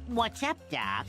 What's up, Doc?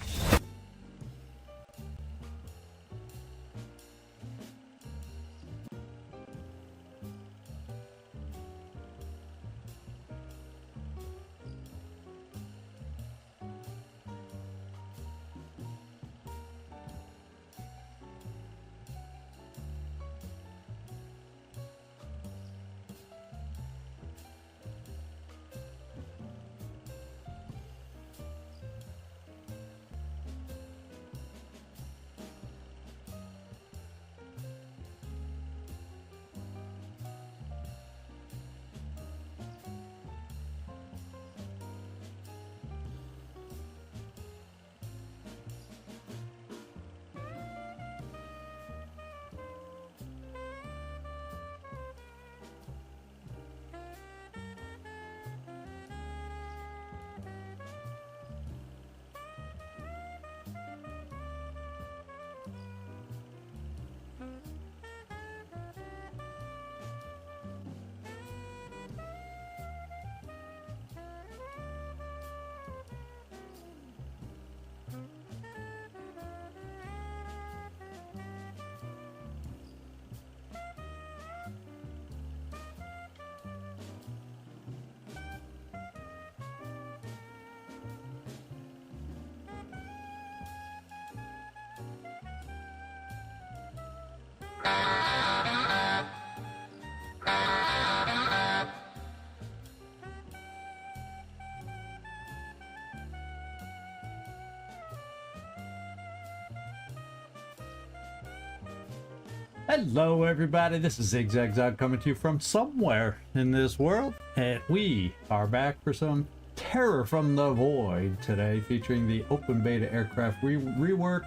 Hello everybody, this is ZigZagZog coming to you from somewhere in this world, and we are back for some Terror from the Void today, featuring the open beta aircraft rework,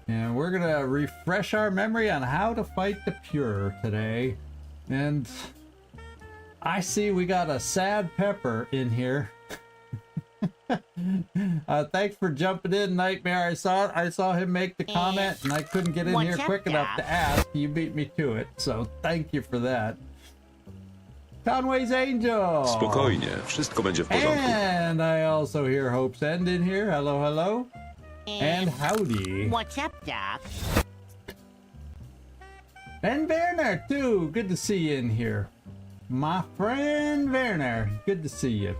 and we're gonna refresh our memory on how to fight the Pure today. And I see we got a sad Pepper in here. Thanks for jumping in, Nightmare. I saw him make the comment and I couldn't get in here quick enough to ask. You beat me to it, so thank you for that. Conway's Angel. Spokojnie, wszystko będzie w porządku. And I also hear Hope's End in here. Hello, hello. And howdy. What's up, Doc? And Werner too. Good to see you in here. My friend Werner. Good to see you.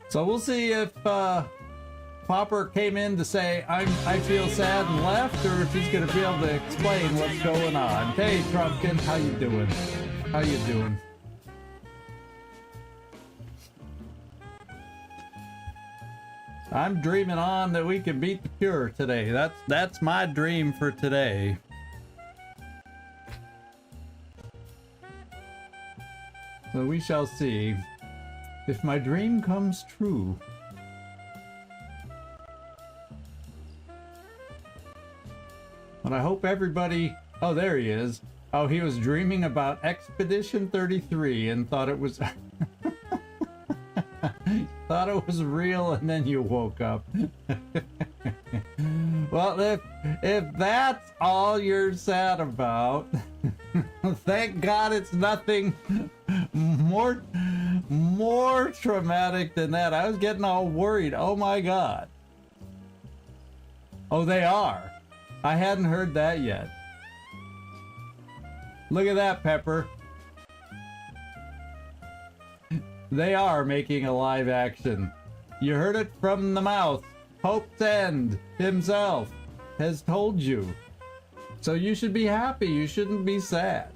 So we'll see if Popper came in to say I feel sad and left, or if he's gonna be able to explain what's going on. Hey Trumpkin, how you doing? How you doing? I'm dreaming on that we can beat the Pure today. That's my dream for today. So we shall see if my dream comes true. But I hope everybody... Oh, there he is. Oh, he was dreaming about Expedition 33 and thought it was... thought it was real, and then you woke up. Well, if that's all you're sad about, thank God it's nothing more traumatic than that. I was getting all worried. Oh my God. Oh, they are. I hadn't heard that yet. Look at that, Pepper. They are making a live action. You heard it from the mouth. Hope's End himself has told you. So you should be happy. You shouldn't be sad.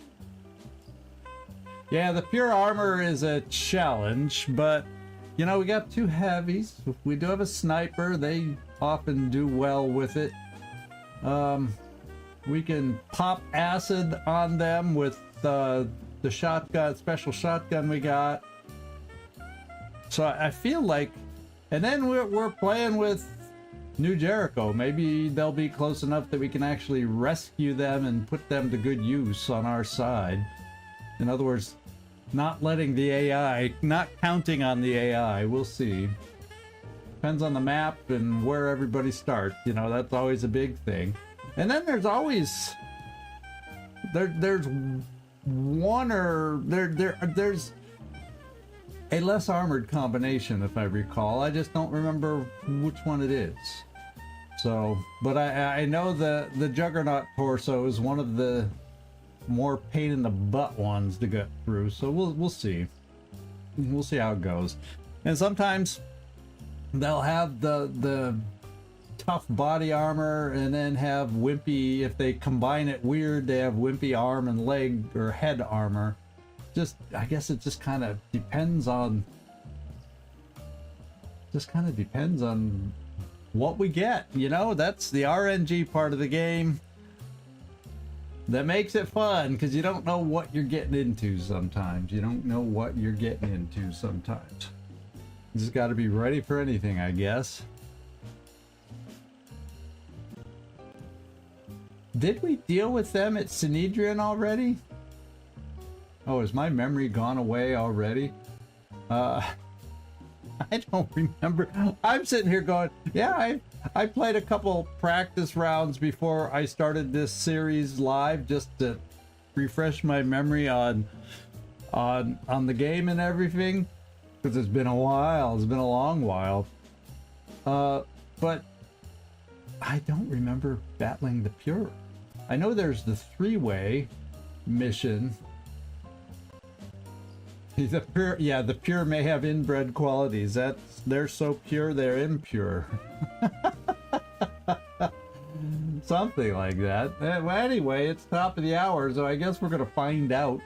Yeah, the Pure Armor is a challenge, but you know, we got two heavies. We do have a sniper. They often do well with it. We can pop acid on them with the shotgun, special shotgun we got. So I feel like, and then we're playing with New Jericho. Maybe they'll be close enough that we can actually rescue them and put them to good use on our side. In other words, not letting the AI, not counting on the AI. We'll see. Depends on the map and where everybody starts. You know, that's always a big thing. And then there's always there's one or there's a less armored combination, if I recall. I just don't remember which one it is. So, but I know the Juggernaut torso is one of the more pain in the butt ones to get through. So we'll see. We'll see how it goes. And sometimes they'll have the tough body armor and then have wimpy, if they combine it weird, they have wimpy arm and leg or head armor. Just, I guess it just kind of depends on what we get, you know. That's the RNG part of the game that makes it fun, because you don't know what you're getting into sometimes. You just got to be ready for anything, I guess. Did we deal with them at Synedrian already? Oh, has my memory gone away already? I don't remember. I'm sitting here going, yeah, I played a couple practice rounds before I started this series live, just to refresh my memory on the game and everything, because it's been a while. It's been a long while. But I don't remember battling the Pure. I know there's the three-way mission. The pure, yeah, the Pure may have inbred qualities. They're so pure they're impure. Something like that. Well, anyway, it's top of the hour, so I guess we're gonna find out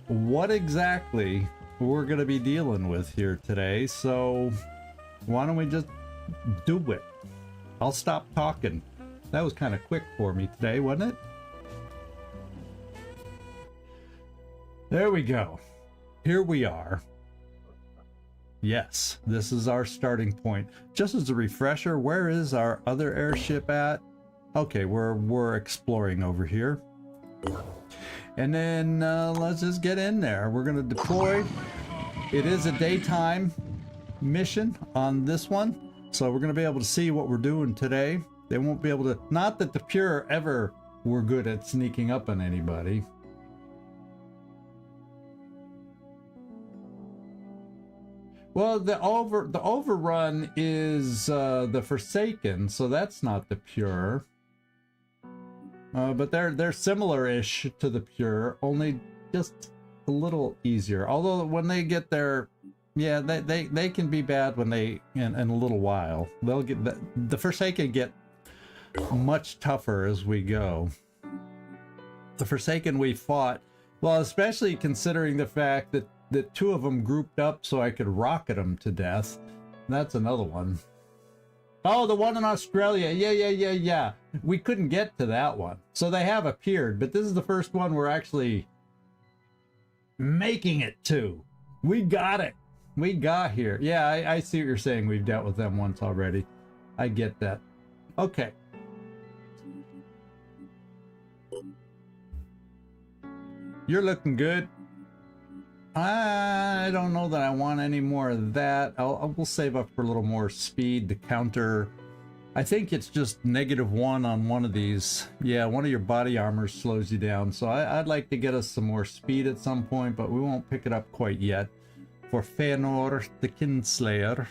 what exactly we're gonna be dealing with here today. So why don't we just do it? I'll stop talking. That was kind of quick for me today, wasn't it? There we go. Here we are. Yes, this is our starting point. Just as a refresher, where is our other airship at? Okay, we're exploring over here. And then let's just get in there. We're gonna deploy. It is a daytime mission on this one, so we're gonna be able to see what we're doing today. They won't be able to, not that the Pure ever were good at sneaking up on anybody. Well, the overrun is the Forsaken, so that's not the Pure. But they're similar-ish to the Pure, only just a little easier. Although when they get their, yeah, they can be bad when they in a little while. They'll get the Forsaken get much tougher as we go. The Forsaken we fought, well, especially considering the fact that the two of them grouped up so I could rocket them to death. That's another one. Oh, the one in Australia. Yeah. We couldn't get to that one. So they have appeared, but this is the first one we're actually making it to. We got it. We got here. Yeah, I see what you're saying. We've dealt with them once already. I get that. Okay. You're looking good. I don't know that I want any more of that. We'll save up for a little more speed to counter. I think it's just -1 on one of these. Yeah, one of your body armors slows you down. So I'd like to get us some more speed at some point, but we won't pick it up quite yet. For Fëanor the Kinslayer.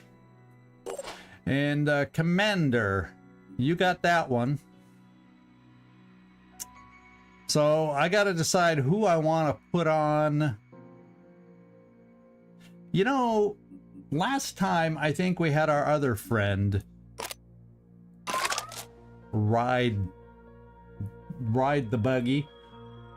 And Commander, you got that one. So I got to decide who I want to put on. You know, last time I think we had our other friend ride the buggy.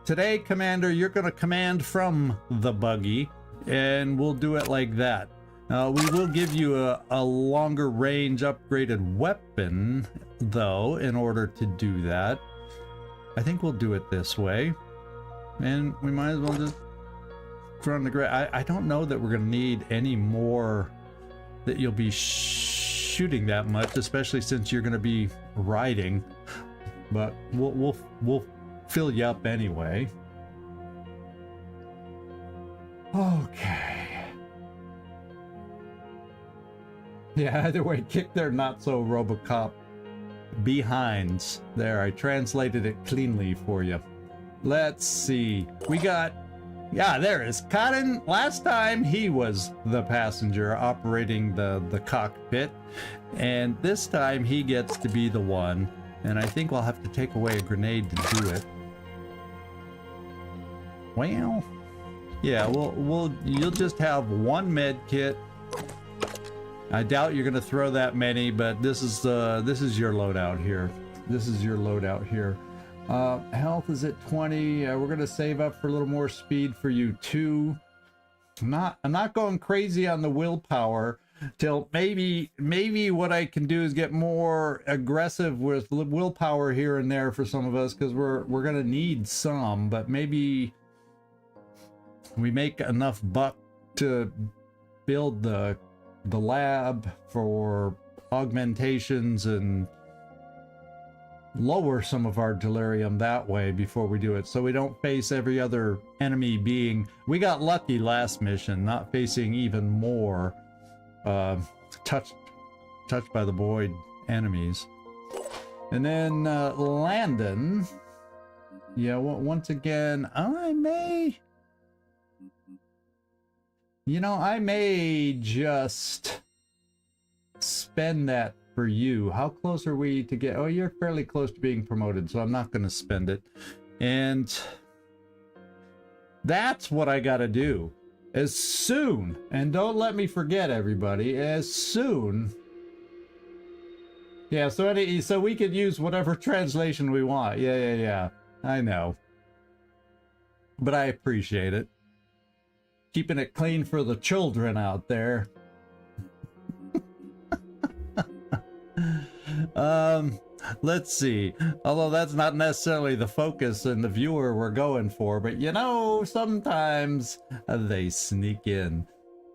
Today, Commander, you're going to command from the buggy, and we'll do it like that. We will give you a longer range upgraded weapon, though, in order to do that. I think we'll do it this way, and we might as well just run the ground. I don't know that we're gonna need any more that you'll be shooting that much, especially since you're gonna be riding, but we'll fill you up anyway. Okay. Yeah, either way, kick their not so Robocop behinds. There, I translated it cleanly for you. Let's see. We got Yeah, there is Cotton. Last time he was the passenger operating the cockpit, and this time he gets to be the one. And I think we'll have to take away a grenade to do it. Well, yeah, you'll just have one med kit. I doubt you're gonna throw that many, but this is your loadout here. This is your loadout here. Health is at 20. We're gonna save up for a little more speed for you too. I'm not going crazy on the willpower till maybe what I can do is get more aggressive with willpower here and there for some of us, because we're gonna need some, but maybe we make enough buck to build the lab for augmentations and lower some of our delirium that way before we do it, so we don't face every other enemy being. We got lucky last mission not facing even more touched by the void enemies. And then Landon, yeah, once again I may just spend that for you. How close are we to get? Oh, you're fairly close to being promoted, so I'm not going to spend it. And that's what I got to do. As soon, and don't let me forget, everybody, as soon. Yeah, so we could use whatever translation we want. Yeah. I know. But I appreciate it. Keeping it clean for the children out there. Let's see. Although that's not necessarily the focus and the viewer we're going for, but you know, sometimes they sneak in.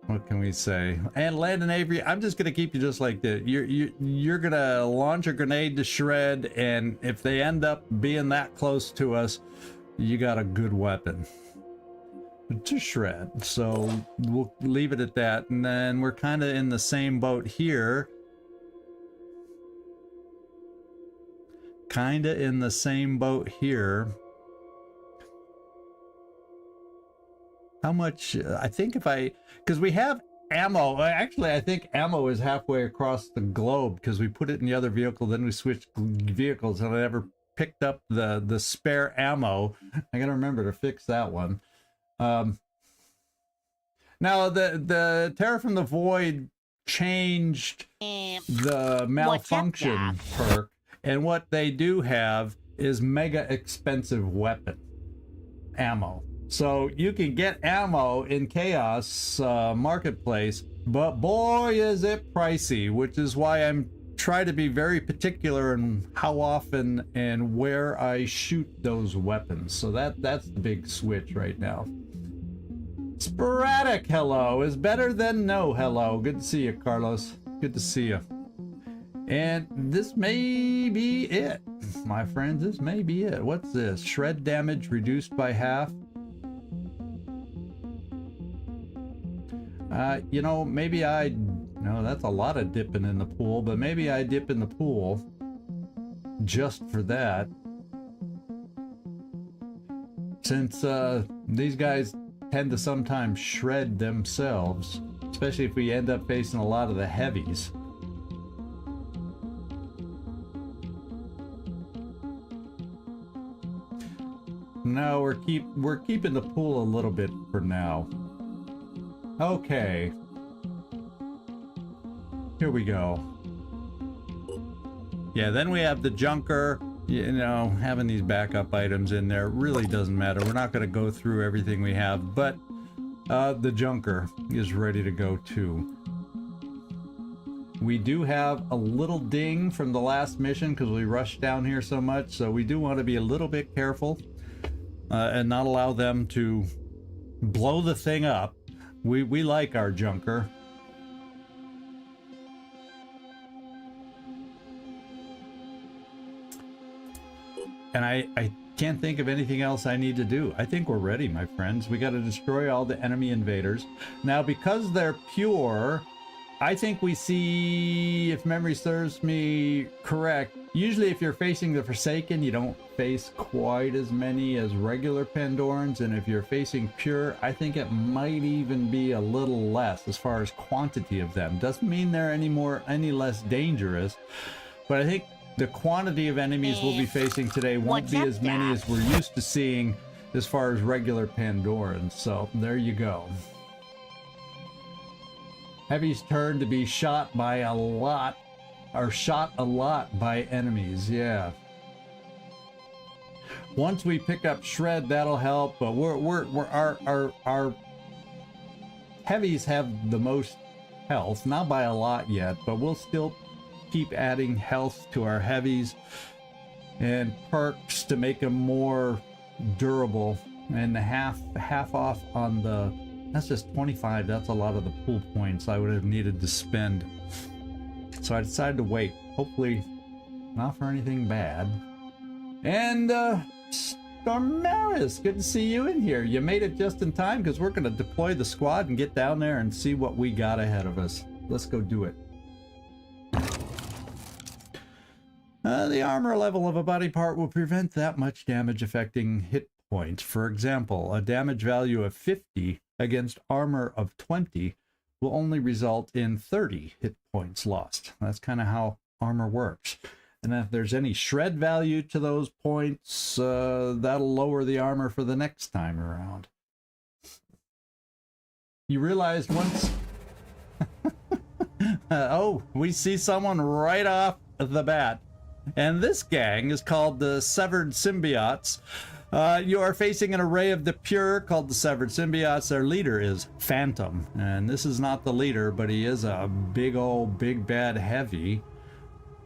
What can we say? And Landon Avery, I'm just gonna keep you just like that. You're gonna launch a grenade to shred, and if they end up being that close to us, you got a good weapon to shred. So we'll leave it at that, and then we're kind of in the same boat here. How much? I think because we have ammo. Actually, I think ammo is halfway across the globe, because we put it in the other vehicle, then we switched vehicles, and I never picked up the spare ammo. I gotta remember to fix that one. Now the Terror from the Void changed the malfunction perk. And what they do have is mega expensive weapon ammo. So you can get ammo in Chaos Marketplace, but boy is it pricey, which is why I'm trying to be very particular in how often and where I shoot those weapons. So that's the big switch right now. Sporadic hello is better than no hello. Good to see you, Carlos. Good to see you. And this may be it, my friends. This may be it. What's this? Shred damage reduced by half. Maybe no, that's a lot of dipping in the pool, but maybe I dip in the pool just for that. Since these guys tend to sometimes shred themselves, especially if we end up facing a lot of the heavies. No, we're keeping the pool a little bit for now. Okay. Here we go. Yeah, then we have the junker. You know, having these backup items in there really doesn't matter. We're not going to go through everything we have, but the junker is ready to go too. We do have a little ding from the last mission because we rushed down here so much, so we do want to be a little bit careful. And not allow them to blow the thing up. We like our junker. And I can't think of anything else I need to do. I think we're ready, my friends. We got to destroy all the enemy invaders. Now, because they're pure, I think we see, if memory serves me correct, usually if you're facing the Forsaken, you don't face quite as many as regular Pandorans, and if you're facing Pure, I think it might even be a little less as far as quantity of them. Doesn't mean they're any less dangerous, but I think the quantity of enemies we'll be facing today won't be as many as we're used to seeing as far as regular Pandorans, so there you go. Heavy's turn to be shot by a lot, or shot a lot by enemies, yeah. Once we pick up Shred, that'll help, but our heavies have the most health, not by a lot yet, but we'll still keep adding health to our heavies and perks to make them more durable, and the half off on the, that's just 25. That's a lot of the pool points I would have needed to spend. So I decided to wait. Hopefully not for anything bad. And Stormaris, good to see you in here. You made it just in time because we're going to deploy the squad and get down there and see what we got ahead of us. Let's go do it. The armor level of a body part will prevent that much damage affecting hit points. For example, a damage value of 50 against armor of 20 will only result in 30 hit points lost. That's kind of how armor works. And if there's any shred value to those points, that'll lower the armor for the next time around. You realize once... oh, we see someone right off the bat. And this gang is called the Severed Symbiotes. You are facing an array of the Pure called the Severed Symbiotes. Their leader is Phantom, and this is not the leader, but he is a big bad heavy.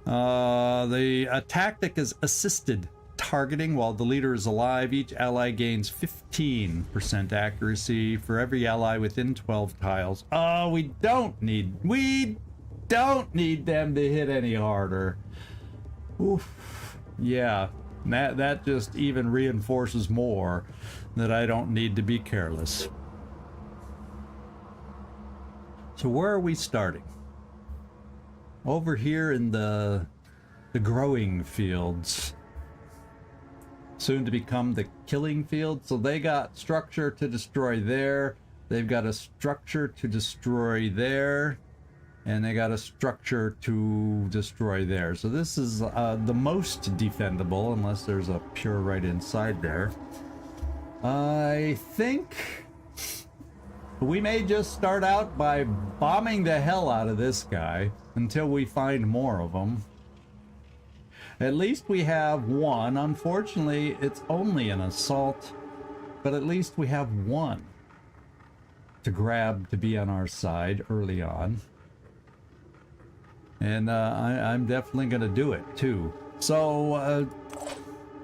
The tactic is assisted targeting while the leader is alive. Each ally gains 15% accuracy for every ally within 12 tiles. Oh, we don't need them to hit any harder. Oof. Yeah. That just even reinforces more that I don't need to be careless. So where are we starting? Over here in the growing fields. Soon to become the killing field. So they got structure to destroy there. They've got a structure to destroy there. And they got a structure to destroy there. So this is the most defendable, unless there's a Pure right inside there. I think we may just start out by bombing the hell out of this guy until we find more of them. At least we have one. Unfortunately, it's only an assault, but at least we have one to grab to be on our side early on. And I'm definitely going to do it, too. So,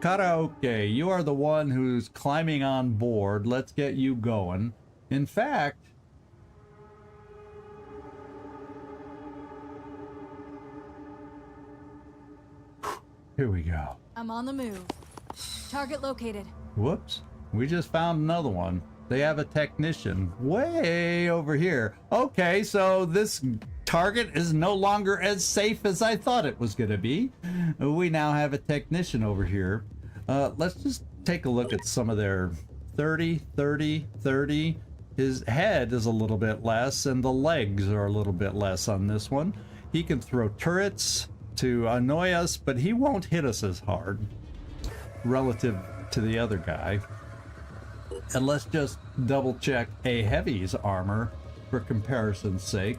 Karaoke, you are the one who's climbing on board. Let's get you going. In fact... Here we go. I'm on the move. Target located. Whoops. We just found another one. They have a technician way over here. Okay, so this target is no longer as safe as I thought it was going to be. We now have a technician over here. Let's just take a look at some of their 30, 30, 30. His head is a little bit less, and the legs are a little bit less on this one. He can throw turrets to annoy us, but he won't hit us as hard relative to the other guy. And let's just double check a heavy's armor for comparison's sake.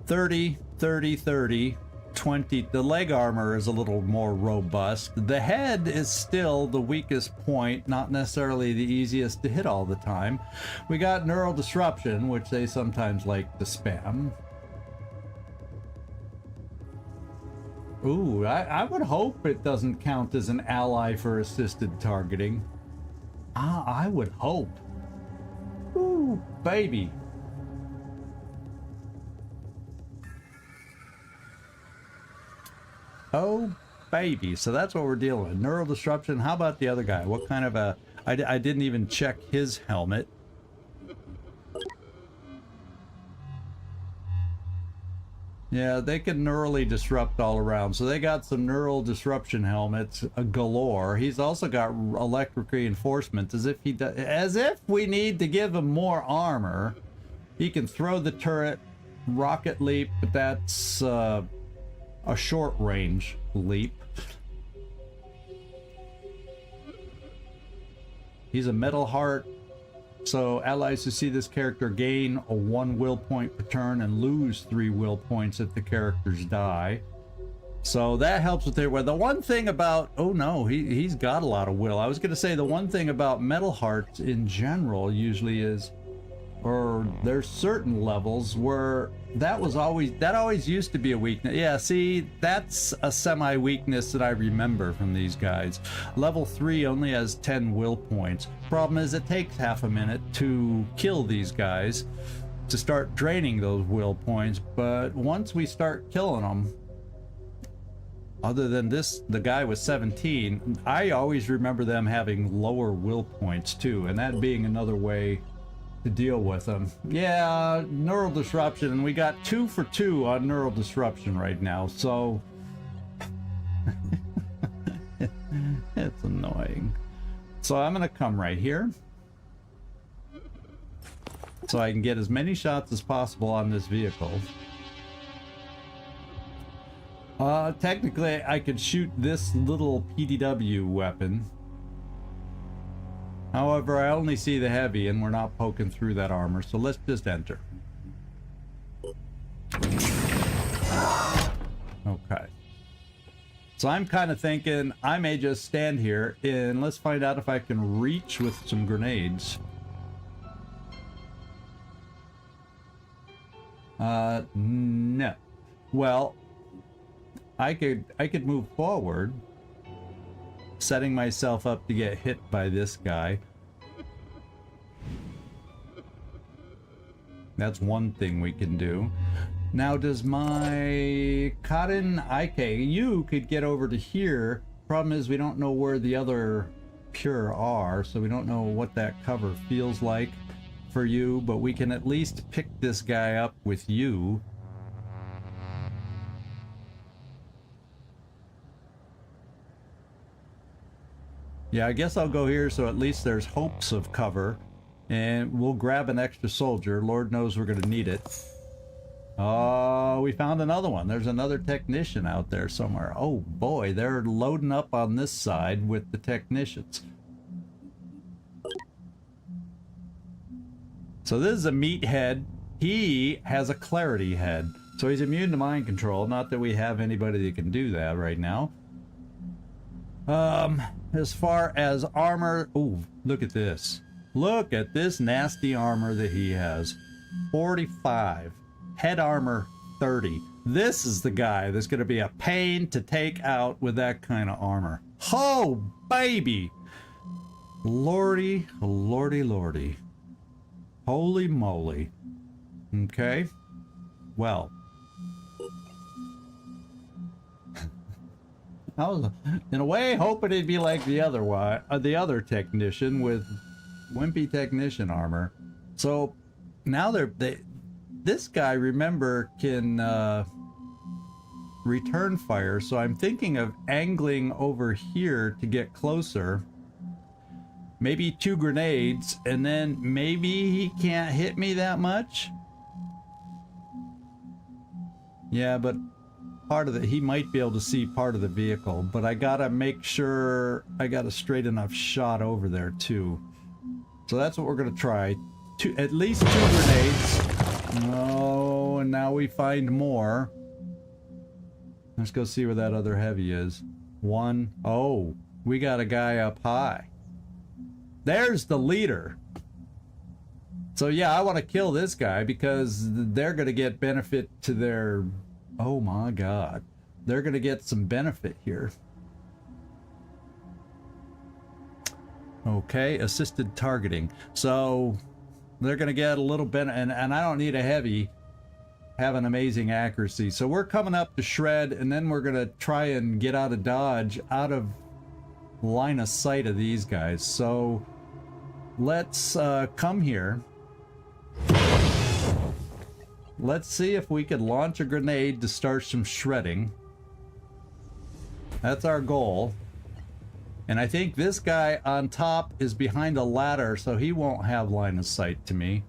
30, 30, 30, 20. The leg armor is a little more robust. The head is still the weakest point, not necessarily the easiest to hit all the time. We got neural disruption, which they sometimes like to spam. Ooh, I would hope it doesn't count as an ally for assisted targeting. I would hope. Ooh, baby. Oh, baby. So that's what we're dealing with. Neural disruption. How about the other guy? What kind of a... I didn't even check his helmet. Yeah, they can neurally disrupt all around. So they got some neural disruption helmets galore. He's also got electric reinforcement, as if we need to give him more armor. He can throw the turret, rocket leap, but that's a short range leap. He's a metal heart. So allies who see this character gain a 1 will point per turn and lose 3 will points if the characters die. So that helps with it. Well, the one thing about, oh no, he's got a lot of will. I was going to say the one thing about metal hearts in general usually is, or there's certain levels where that always used to be a weakness. Yeah, see, that's a semi-weakness that I remember from these guys. Level 3 only has 10 will points. Problem is it takes half a minute to kill these guys to start draining those will points, but once we start killing them, other than this, the guy with 17, I always remember them having lower will points too, and that being another way to deal with them. Yeah, neural disruption, and we got 2 for 2 on neural disruption right now, so it's annoying. So I'm gonna come right here so I can get as many shots as possible on this vehicle. Technically I could shoot this little PDW weapon. However, I only see the heavy and we're not poking through that armor, so let's just enter. Okay. So I'm kind of thinking I may just stand here and let's find out if I can reach with some grenades. No. Well, I could move forward, setting myself up to get hit by this guy. That's one thing we can do. Now, does my Cotton IK, you could get over to here. Problem is we don't know where the other pure are, so we don't know what that cover feels like for you, but we can at least pick this guy up with you. Yeah, I guess I'll go here so at least there's hopes of cover. And we'll grab an extra soldier. Lord knows we're going to need it. Oh, we found another one. There's another technician out there somewhere. Oh boy, they're loading up on this side with the technicians. So this is a meathead. He has a clarity head. So he's immune to mind control. Not that we have anybody that can do that right now. As far as armor, oh, look at this. Look at this nasty armor that he has. 45. Head armor 30. This is the guy that's going to be a pain to take out with that kind of armor. Oh, baby. Lordy, lordy, lordy. Holy moly. Okay. Well. I was, in a way, hoping it'd be like the other one, the other technician with wimpy technician armor. So now this guy, remember, can return fire. So I'm thinking of angling over here to get closer. Maybe 2 grenades, and then maybe he can't hit me that much. Yeah, but part of he might be able to see part of the vehicle, but I gotta make sure I got a straight enough shot over there too. So that's what we're gonna try. At least 2 grenades. Oh, and now we find more. Let's go see where that other heavy is. 1. Oh, we got a guy up high. There's the leader. So yeah, I want to kill this guy because they're gonna get benefit to their... Oh my god. They're gonna get some benefit here. Okay, assisted targeting. So they're gonna get a little bit, and I don't need a heavy, have an amazing accuracy. So we're coming up to shred, and then we're gonna try and get out of dodge, out of line of sight of these guys. So let's come here. let's see if we could launch a grenade to start some shredding. That's our goal. And I think this guy on top is behind a ladder, so he won't have line of sight to me.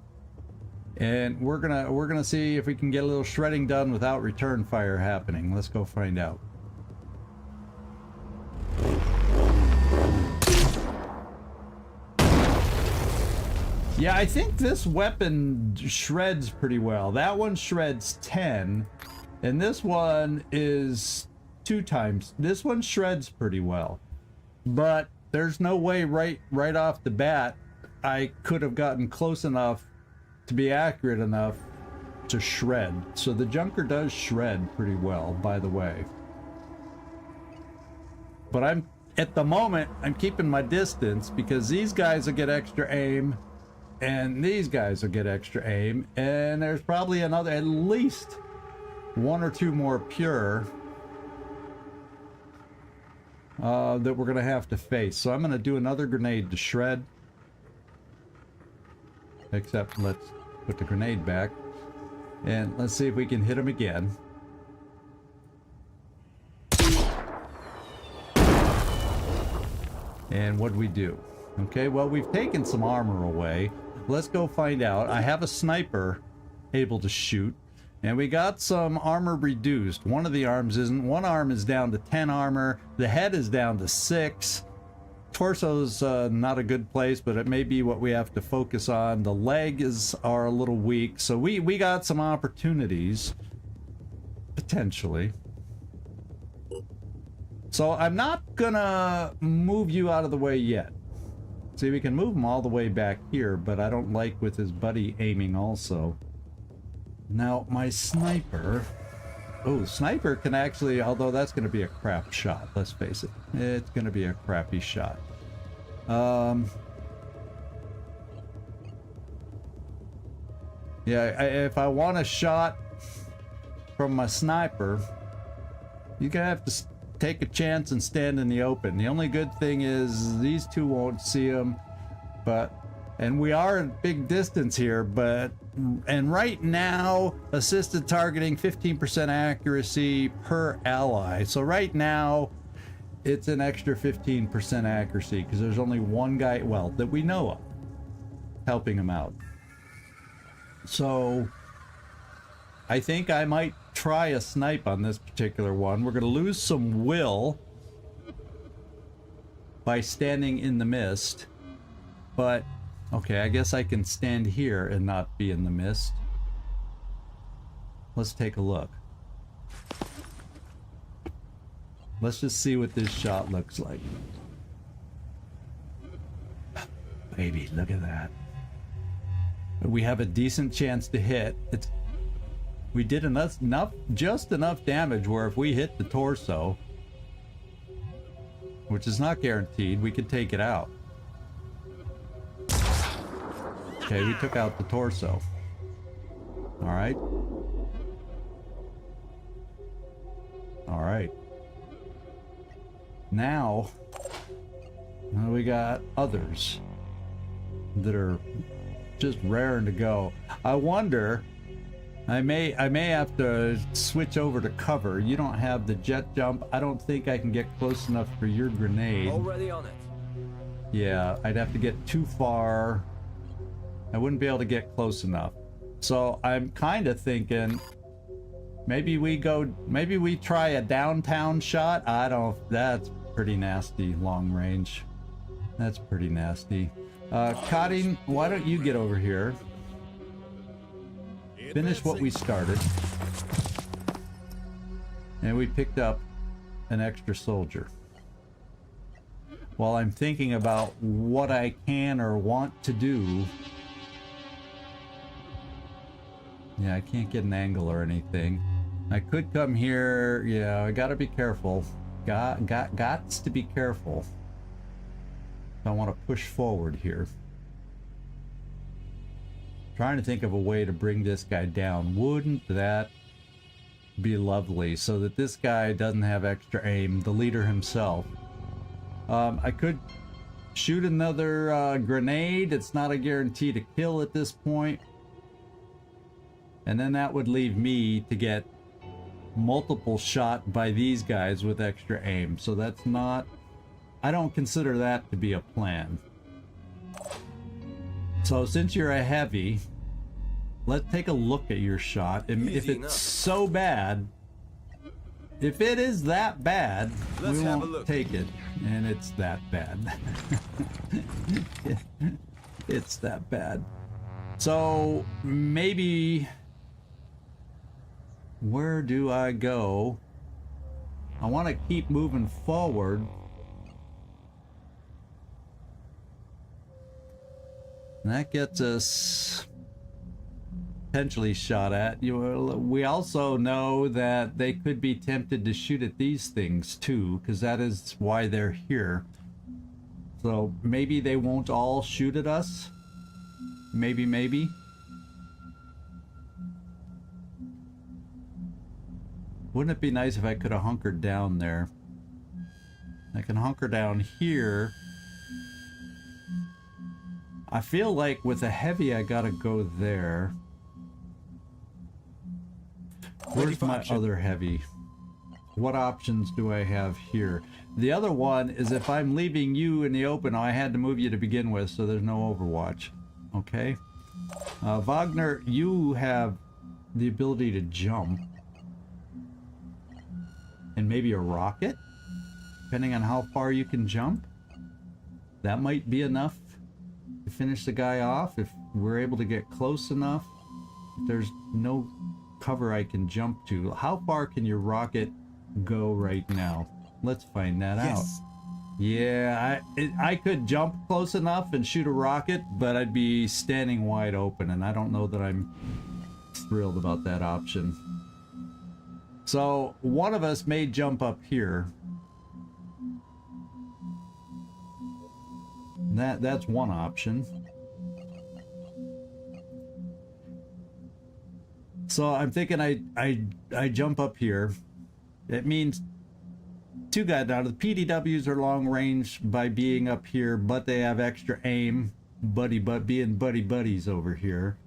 And we're gonna see if we can get a little shredding done without return fire happening. Let's go find out. Yeah, I think this weapon shreds pretty well. That one shreds 10, and this one is 2 times. This one shreds pretty well, but there's no way right off the bat I could have gotten close enough to be accurate enough to shred. So the Junker does shred pretty well, by the way. But at the moment, I'm keeping my distance because these guys will get extra aim and these guys will get extra aim, and there's probably another, at least 1 or 2 more pure that we're gonna have to face. So I'm gonna do another grenade to shred. Except let's put the grenade back and let's see if we can hit him again. And what'd we do? Okay, well, we've taken some armor away. Let's go find out. I have a sniper able to shoot, and we got some armor reduced. One of the arms isn't. One arm is down to 10 armor. The head is down to 6. Torso's not a good place, but it may be what we have to focus on. The legs are a little weak, so we got some opportunities, potentially. So I'm not gonna move you out of the way yet. See, we can move him all the way back here, but I don't like with his buddy aiming also. Now, my sniper... Oh, sniper can actually... Although that's going to be a crap shot, let's face it. It's going to be a crappy shot. Yeah, if I want a shot from my sniper, you're going to have to take a chance and stand in the open. The only good thing is these two won't see him, and we are at big distance here, and right now assisted targeting 15% accuracy per ally. So right now it's an extra 15% accuracy because there's only one guy, well, that we know of, helping him out. So I think I might try a snipe on this particular one. We're going to lose some will by standing in the mist, but okay, I guess I can stand here and not be in the mist. Let's take a look. Let's just see what this shot looks like. Baby, look at that. We have a decent chance to hit. We did just enough damage where if we hit the torso, which is not guaranteed, we could take it out. Okay, we took out the torso. All right. All right. Now we got others that are just raring to go. I wonder, I may have to switch over to cover. You don't have the jet jump. I don't think I can get close enough for your grenade. Already on it. Yeah, I'd have to get too far. I wouldn't be able to get close enough. So I'm kind of thinking maybe we try a downtown shot. That's pretty nasty long range. That's pretty nasty. Cotting, why don't you get over here? Finish what we started. And we picked up an extra soldier. While I'm thinking about what I can or want to do. Yeah, I can't get an angle or anything. I could come here. Yeah, I gotta be careful. Gots to be careful. I want to push forward here. Trying to think of a way to bring this guy down. Wouldn't that be lovely? So that this guy doesn't have extra aim, the leader himself. I could shoot another grenade. It's not a guarantee to kill at this point. And then that would leave me to get multiple shot by these guys with extra aim. So that's not, I don't consider that to be a plan. So since you're a heavy, let's take a look at your shot. And if it's so bad, if it is that bad, we won't take it. And it's that bad. It's that bad. So maybe, where do I go? I want to keep moving forward. And that gets us potentially shot at. We also know that they could be tempted to shoot at these things too, because that is why they're here. So maybe they won't all shoot at us. Maybe. Wouldn't it be nice if I could have hunkered down there? I can hunker down here. I feel like with a heavy I gotta go there. Where's my other heavy? What options do I have here? The other one is if I'm leaving you in the open, I had to move you to begin with, so there's no overwatch. Okay. Wagner, you have the ability to jump. And maybe a rocket? Depending on how far you can jump. That might be enough to finish the guy off if we're able to get close enough. If there's no cover I can jump to. How far can your rocket go right now? Let's find that out. Yeah, I could jump close enough and shoot a rocket, but I'd be standing wide open, and I don't know that I'm thrilled about that option. So one of us may jump up here. That's one option. So I'm thinking I jump up here. It means two guys now. The PDWs are long range by being up here, but they have extra aim, being buddy buddies over here.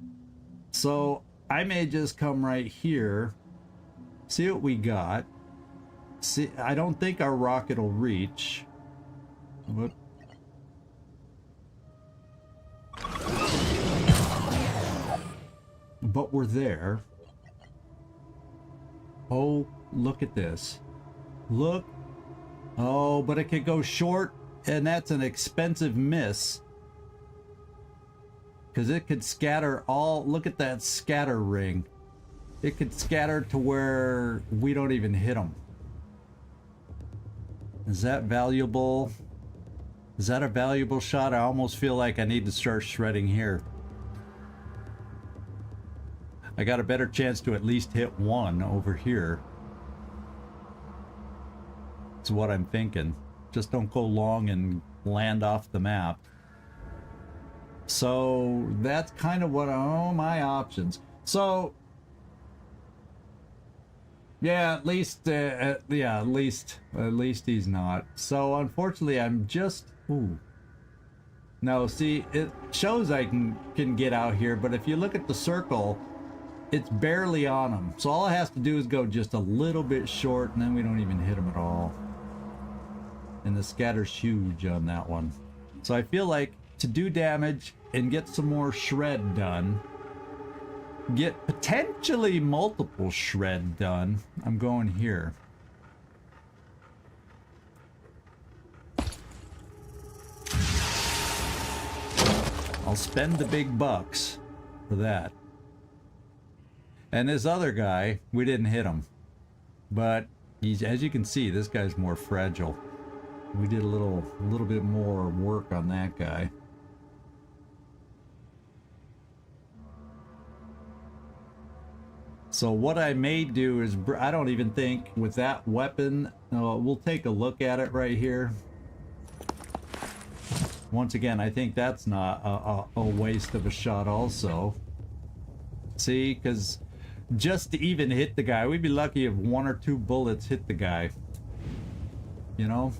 So I may just come right here, see what we got. See, I don't think our rocket will reach. Whoop. But we're there. Oh, look at this. Look. Oh, but it could go short, and that's an expensive miss. Because it could scatter all... Look at that scatter ring. It could scatter to where we don't even hit them. Is that valuable? Is that a valuable shot? I almost feel like I need to start shredding here. I got a better chance to at least hit one over here. That's what I'm thinking. Just don't go long and land off the map. So that's kind of what my options. So yeah, at least he's not. So unfortunately, I'm just no. See, it shows I can get out here, but if you look at the circle, it's barely on him. So all it has to do is go just a little bit short, and then we don't even hit him at all. And the scatter's huge on that one. So I feel like to do damage and get some more shred done, get potentially multiple shred done, I'm going here. I'll spend the big bucks for that. And this other guy, we didn't hit him. But he's, as you can see, this guy's more fragile. We did a little bit more work on that guy. So what I may do is, I don't even think with that weapon, we'll take a look at it right here. Once again, I think that's not a waste of a shot also. See, because just to even hit the guy, we'd be lucky if 1 or 2 bullets hit the guy. You know?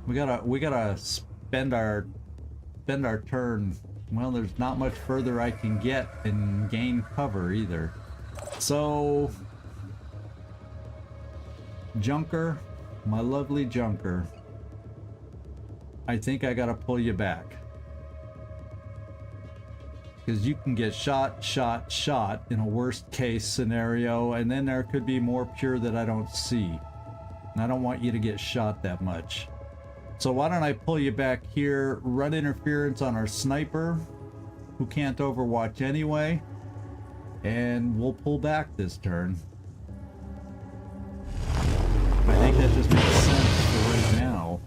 We gotta spend our turn well, there's not much further I can get and gain cover either. So, Junker, my lovely Junker, I think I gotta pull you back. Because you can get shot in a worst case scenario, and then there could be more pure that I don't see. And I don't want you to get shot that much. So why don't I pull you back here, run interference on our sniper, who can't overwatch anyway, and we'll pull back this turn. I think that just makes sense for right now.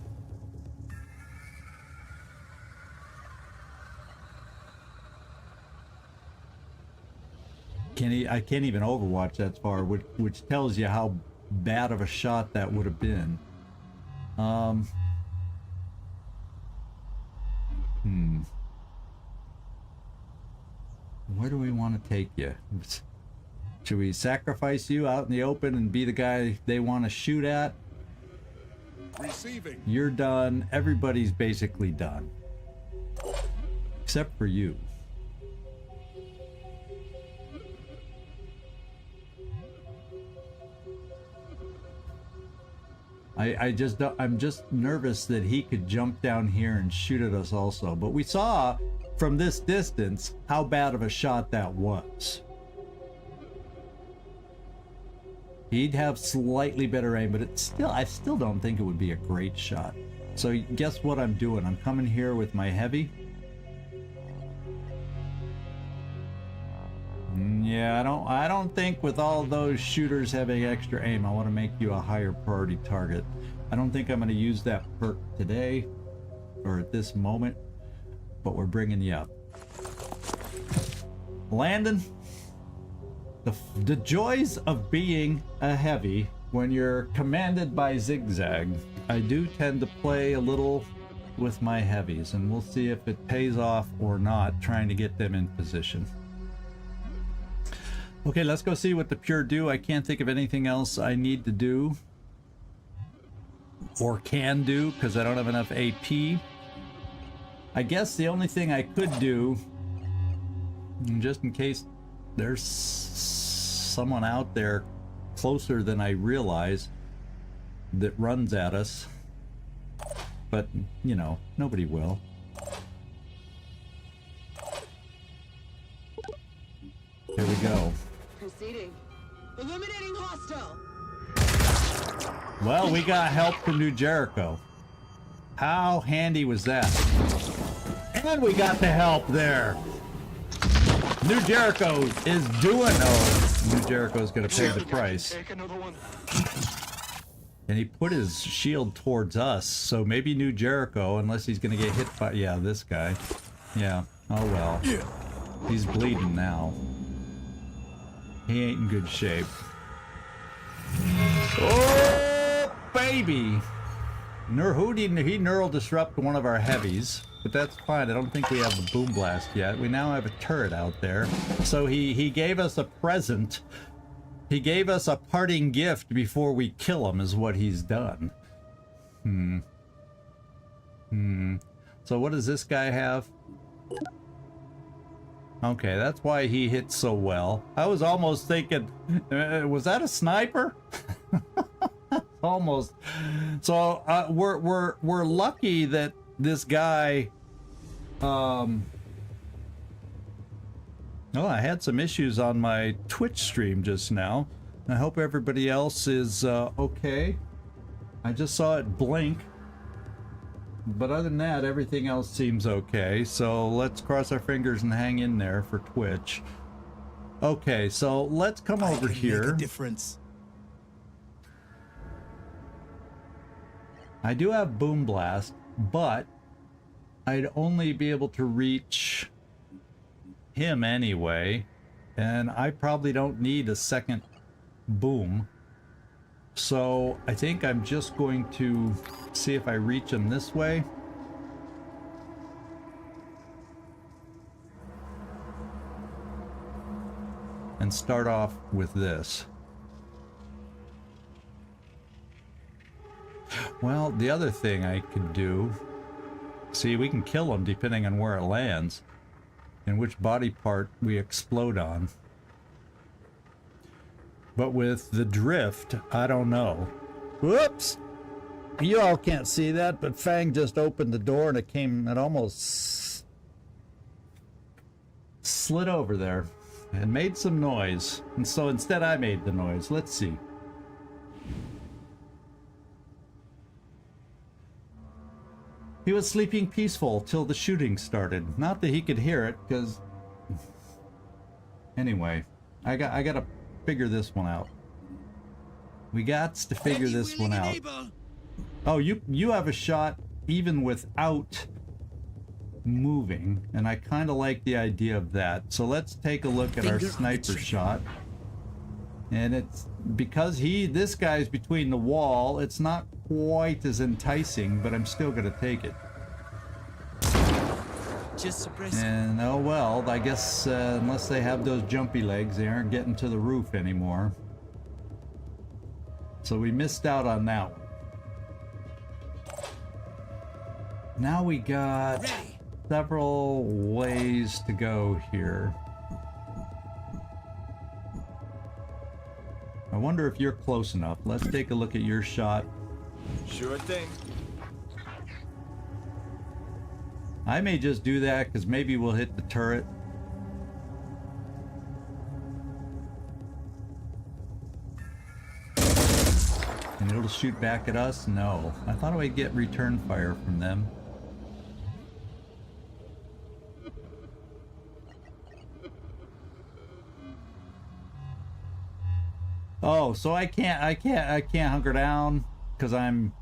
I can't even overwatch that far, which tells you how bad of a shot that would have been. Where do we want to take you? Should we sacrifice you out in the open and be the guy they want to shoot at? Receiving. You're done. Everybody's basically done. Except for you. I'm just nervous that he could jump down here and shoot at us also. But we saw from this distance how bad of a shot that was. He'd have slightly better aim, but I still don't think it would be a great shot. So guess what I'm doing? I'm coming here with my heavy. Yeah, I don't think with all those shooters having extra aim, I want to make you a higher priority target. I don't think I'm going to use that perk today or at this moment, but we're bringing you up. Landon, the joys of being a heavy when you're commanded by ZigZag. I do tend to play a little with my heavies, and we'll see if it pays off or not trying to get them in position. Okay, let's go see what the pure do. I can't think of anything else I need to do or can do because I don't have enough AP. I guess the only thing I could do, just in case there's someone out there closer than I realize that runs at us, but you know, nobody will. Here we go. Proceeding. Eliminating hostile. Well, we got help from New Jericho. How handy was that? And we got the help there. New Jericho is doing. Oh, New Jericho's gonna pay the price. And he put his shield towards us, so maybe New Jericho, unless he's gonna get hit by, yeah, this guy. Yeah. Oh well. He's bleeding now. He ain't in good shape. Oh, baby! He neural disrupt one of our heavies, but that's fine. I don't think we have the boom blast yet. We now have a turret out there. So he gave us a present. He gave us a parting gift before we kill him is what he's done. So what does this guy have? Okay, that's why he hit so well. I was almost thinking, was that a sniper? Almost. So we're lucky that this guy. Oh, I had some issues on my Twitch stream just now. I hope everybody else is okay. I just saw it blink. But other than that, everything else seems okay. So let's cross our fingers and hang in there for Twitch. Okay, so let's come over here. Make a difference. I do have Boom Blast, but I'd only be able to reach him anyway. And I probably don't need a second boom. So I think I'm just going to see if I reach him this way. And start off with this. Well, the other thing I could do, see, we can kill him depending on where it lands. and which body part we explode on. But with the drift, I don't know. Whoops! You all can't see that, but Fang just opened the door and it almost slid over there and made some noise. And so instead I made the noise. Let's see. He was sleeping peaceful till the shooting started. Not that he could hear it, because... Anyway, I gotta figure this one out. We got to figure this one out. Oh, you have a shot even without moving, and I kind of like the idea of that. So let's take a look at our sniper shot. And it's because this guy's between the wall, it's not quite as enticing, but I'm still gonna take it. Just suppress. And oh well, I guess unless they have those jumpy legs, they aren't getting to the roof anymore. So we missed out on that one. Now we got several ways to go here. I wonder if you're close enough. Let's take a look at your shot. Sure thing. I may just do that because maybe we'll hit the turret. And it'll shoot back at us? No. I thought I would get return fire from them. Oh, so I can't hunker down because I'm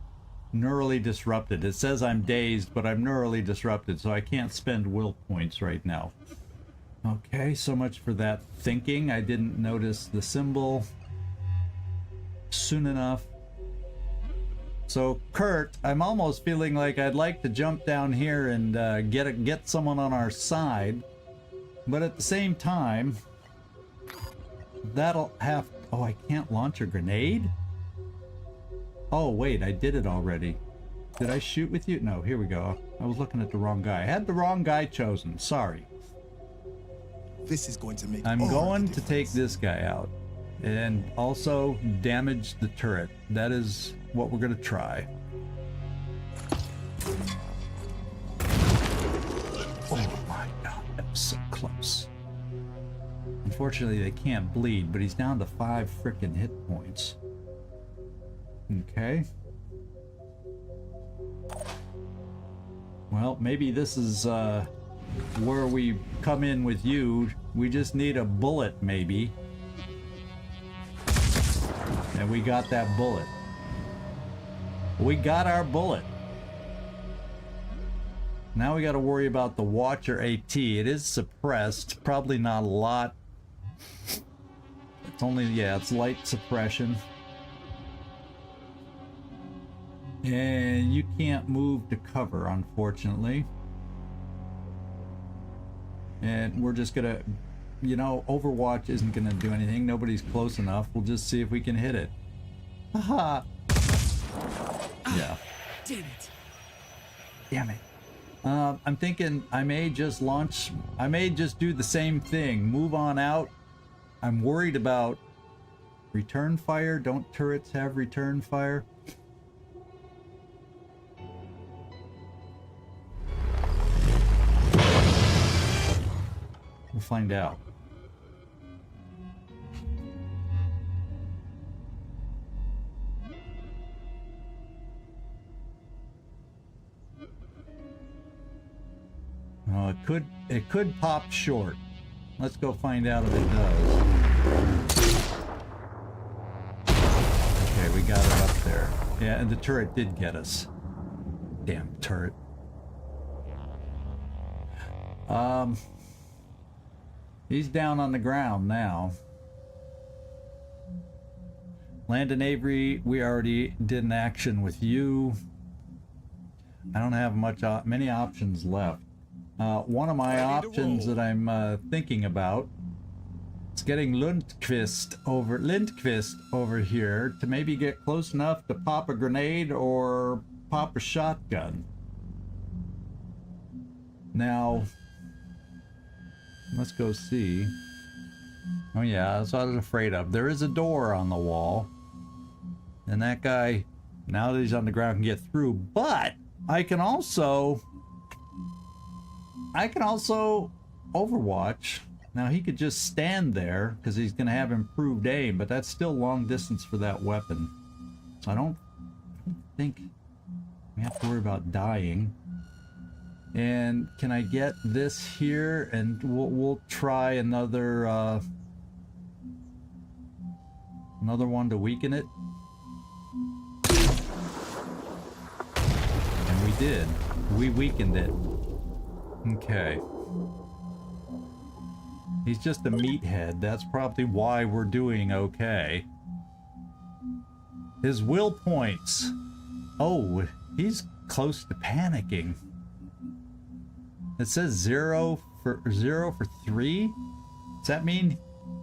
neurally disrupted. It says I'm dazed, but I'm neurally disrupted, so I can't spend will points right now. Okay, so much for that thinking. I didn't notice the symbol soon enough. So Kurt, I'm almost feeling like I'd like to jump down here and get someone on our side, but at the same time, that'll have. Oh, I can't launch a grenade? Oh, wait, I did it already. Did I shoot with you? No, here we go. I was looking at the wrong guy. I had the wrong guy chosen. Sorry. This is going to make. I'm going to take this guy out and also damage the turret. That is what we're going to try. Oh my god, that was so close. Unfortunately, they can't bleed, but he's down to 5 frickin' hit points. Okay. Well, maybe this is where we come in with you. We just need a bullet, maybe. And we got that bullet. We got our bullet. Now we got to worry about the Watcher AT. It is suppressed. Probably not a lot. It's only, yeah, it's light suppression. And you can't move to cover, unfortunately. And we're just gonna, you know, Overwatch isn't gonna do anything. Nobody's close enough. We'll just see if we can hit it. Haha. Yeah. Damn it. Damn it. I'm thinking I may just do the same thing. Move on out. I'm worried about return fire. Don't turrets have return fire? We'll find out. It could pop short. Let's go find out if it does. Okay, we got it up there. Yeah, and the turret did get us. Damn turret. He's down on the ground now. Landon Avery, we already did an action with you. I don't have many options left. One of my options that I'm thinking about is getting Lindqvist over here to maybe get close enough to pop a grenade or pop a shotgun. Now, let's go see. Oh yeah, that's what I was afraid of. There is a door on the wall. And that guy, now that he's on the ground, can get through. But I can also Overwatch. Now he could just stand there because he's going to have improved aim, but that's still long distance for that weapon. So I don't think we have to worry about dying. And can I get this here? And we'll try another one to weaken it. And we did. We weakened it. Okay. He's just a meathead. That's probably why we're doing okay. His will points. Oh, he's close to panicking. It says 0 for 3. Does that mean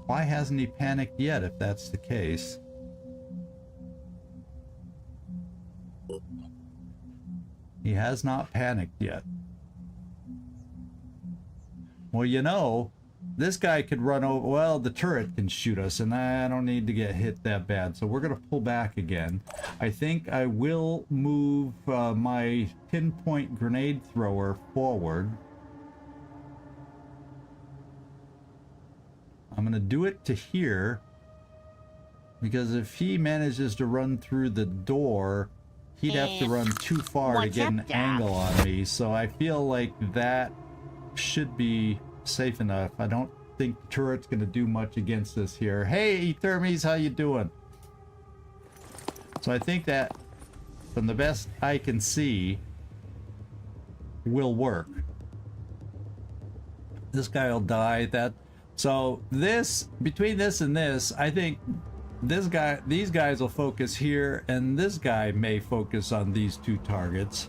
why hasn't he panicked yet if that's the case? He has not panicked yet. Well, you know, this guy could run over. Well, the turret can shoot us, and I don't need to get hit that bad. So we're going to pull back again. I think I will move my pinpoint grenade thrower forward. I'm going to do it to here, because if he manages to run through the door, he'd have to run too far to get an angle on me. So I feel like that should be safe enough. I don't think the turret's going to do much against us here. Hey, Thermies, how you doing? So I think that, from the best I can see, will work. This guy will die. So this, between this and this, I think these guys will focus here, and this guy may focus on these two targets.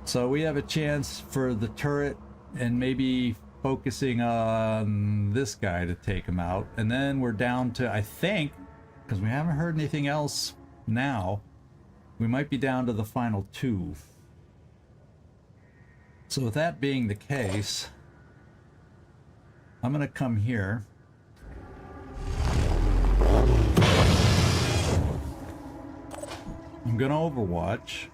So we have a chance for the turret and maybe focusing on this guy to take him out. And then we're down to, I think, because we haven't heard anything else now, we might be down to the final 2. So with that being the case, I'm going to come here. I'm going to Overwatch.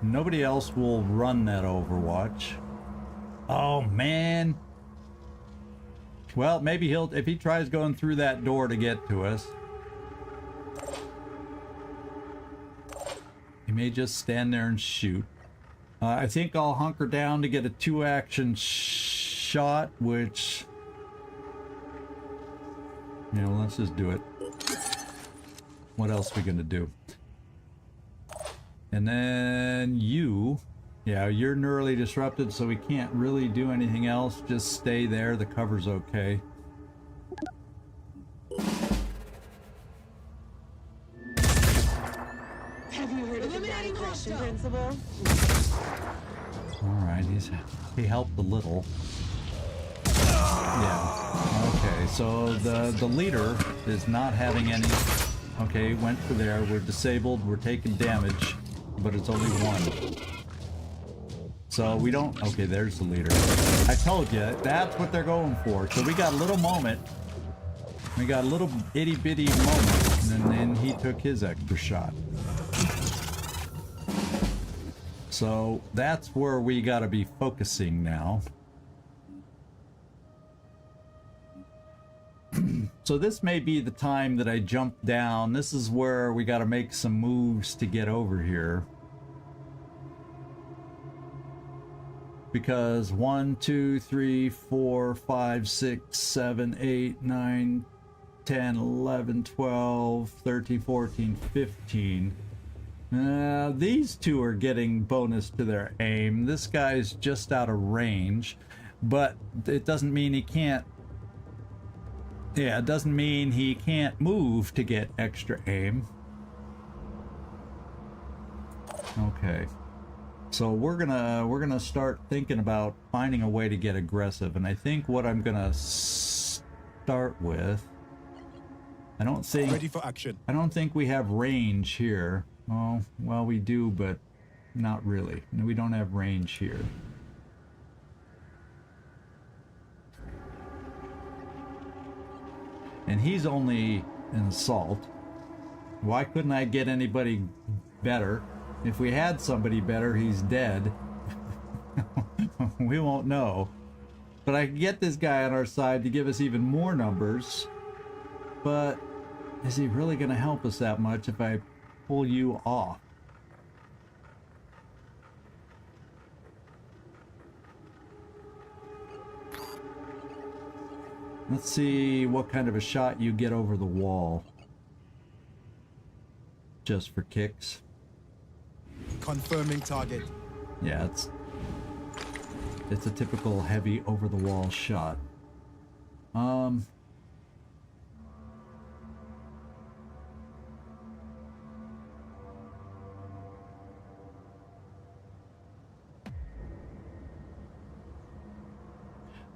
Nobody else will run that Overwatch. Oh, man. Well, maybe if he tries going through that door to get to us, he may just stand there and shoot. I think I'll hunker down to get a 2-action shot, which, you know, let's just do it. What else are we gonna do? And then you, yeah, you're neurally disrupted, so we can't really do anything else. Just stay there. The cover's okay. Have you heard of the manipulation principle? All right, he helped a little. Yeah. Okay, so the leader is not having any. Okay, went for there. We're disabled. We're taking damage, but it's only 1. So we don't. Okay, there's the leader. I told you, that's what they're going for. So we got a little moment. We got a little itty bitty moment, and then he took his extra shot. So that's where we got to be focusing now. So this may be the time that I jump down. This is where we got to make some moves to get over here. Because 1, 2, 3, 4, 5, 6, 7, 8, 9, 10, 11, 12, 13, 14, 15. These two are getting bonus to their aim. This guy's just out of range, but it doesn't mean he can't. Yeah, it doesn't mean he can't move to get extra aim. Okay. So we're gonna start thinking about finding a way to get aggressive, and I think what I'm gonna start with, I don't think Ready for action. I don't think we have range here. Oh, well, we do, but not really. No, we don't have range here. And he's only an assault. Why couldn't I get anybody better? If we had somebody better, he's dead. We won't know. But I can get this guy on our side to give us even more numbers. But is he really going to help us that much if I pull you off? Let's see what kind of a shot you get over the wall. Just for kicks. Confirming target. Yeah, it's a typical heavy over the wall shot. I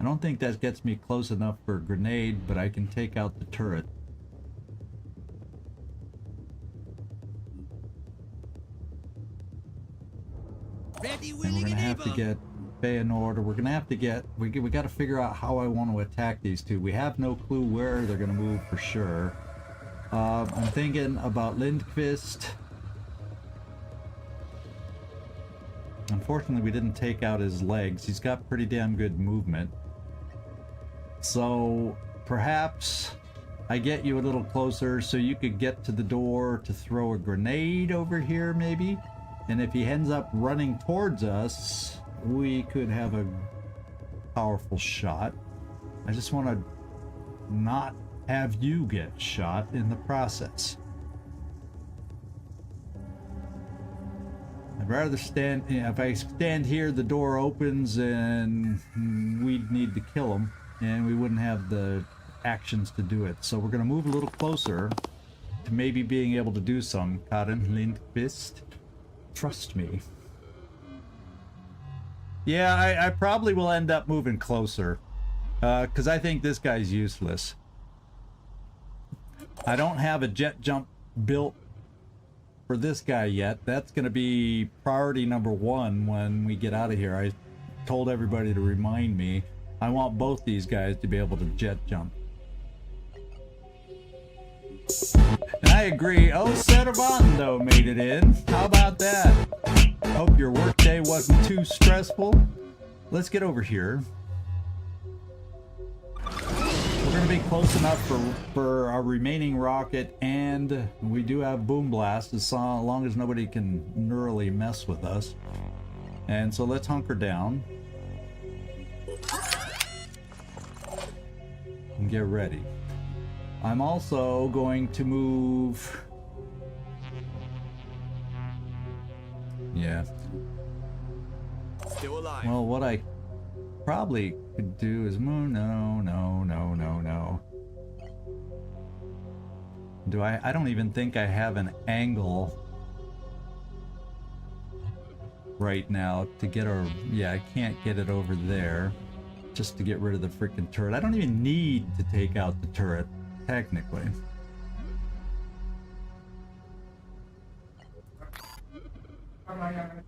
don't think that gets me close enough for a grenade, but I can take out the turret. Ready, And we're willing, gonna and have to able. get Feyenoord, or we're gonna have to get, we got to figure out how I want to attack these two. We have no clue where they're gonna move for sure. I'm thinking about Lindqvist. Unfortunately, we didn't take out his legs. He's got pretty damn good movement. So perhaps I get you a little closer so you could get to the door to throw a grenade over here maybe. And if he ends up running towards us, we could have a powerful shot. I just want to not have you get shot in the process. I'd rather stand, if I stand here, the door opens and we'd need to kill him and we wouldn't have the actions to do it. So we're going to move a little closer to maybe being able to do some. Karin Lindqvist, trust me. Yeah, I probably will end up moving closer because I think this guy's useless. I don't have a jet jump built for this guy yet. That's going to be priority number one when we get out of here. I told everybody to remind me. I want both these guys to be able to jet jump. And I agree. Oh, Servando made it in. How about that? Hope your workday wasn't too stressful. Let's get over here. We're going to be close enough for our remaining rocket, and we do have Boom Blast as long as nobody can neurally mess with us. And so let's hunker down and get ready. I'm also going to move. Yeah. Still alive. Well, what I probably could do is move. No. Do I don't even think I have an angle right now to get our, yeah, I can't get it over there just to get rid of the freaking turret. I don't even need to take out the turret, technically.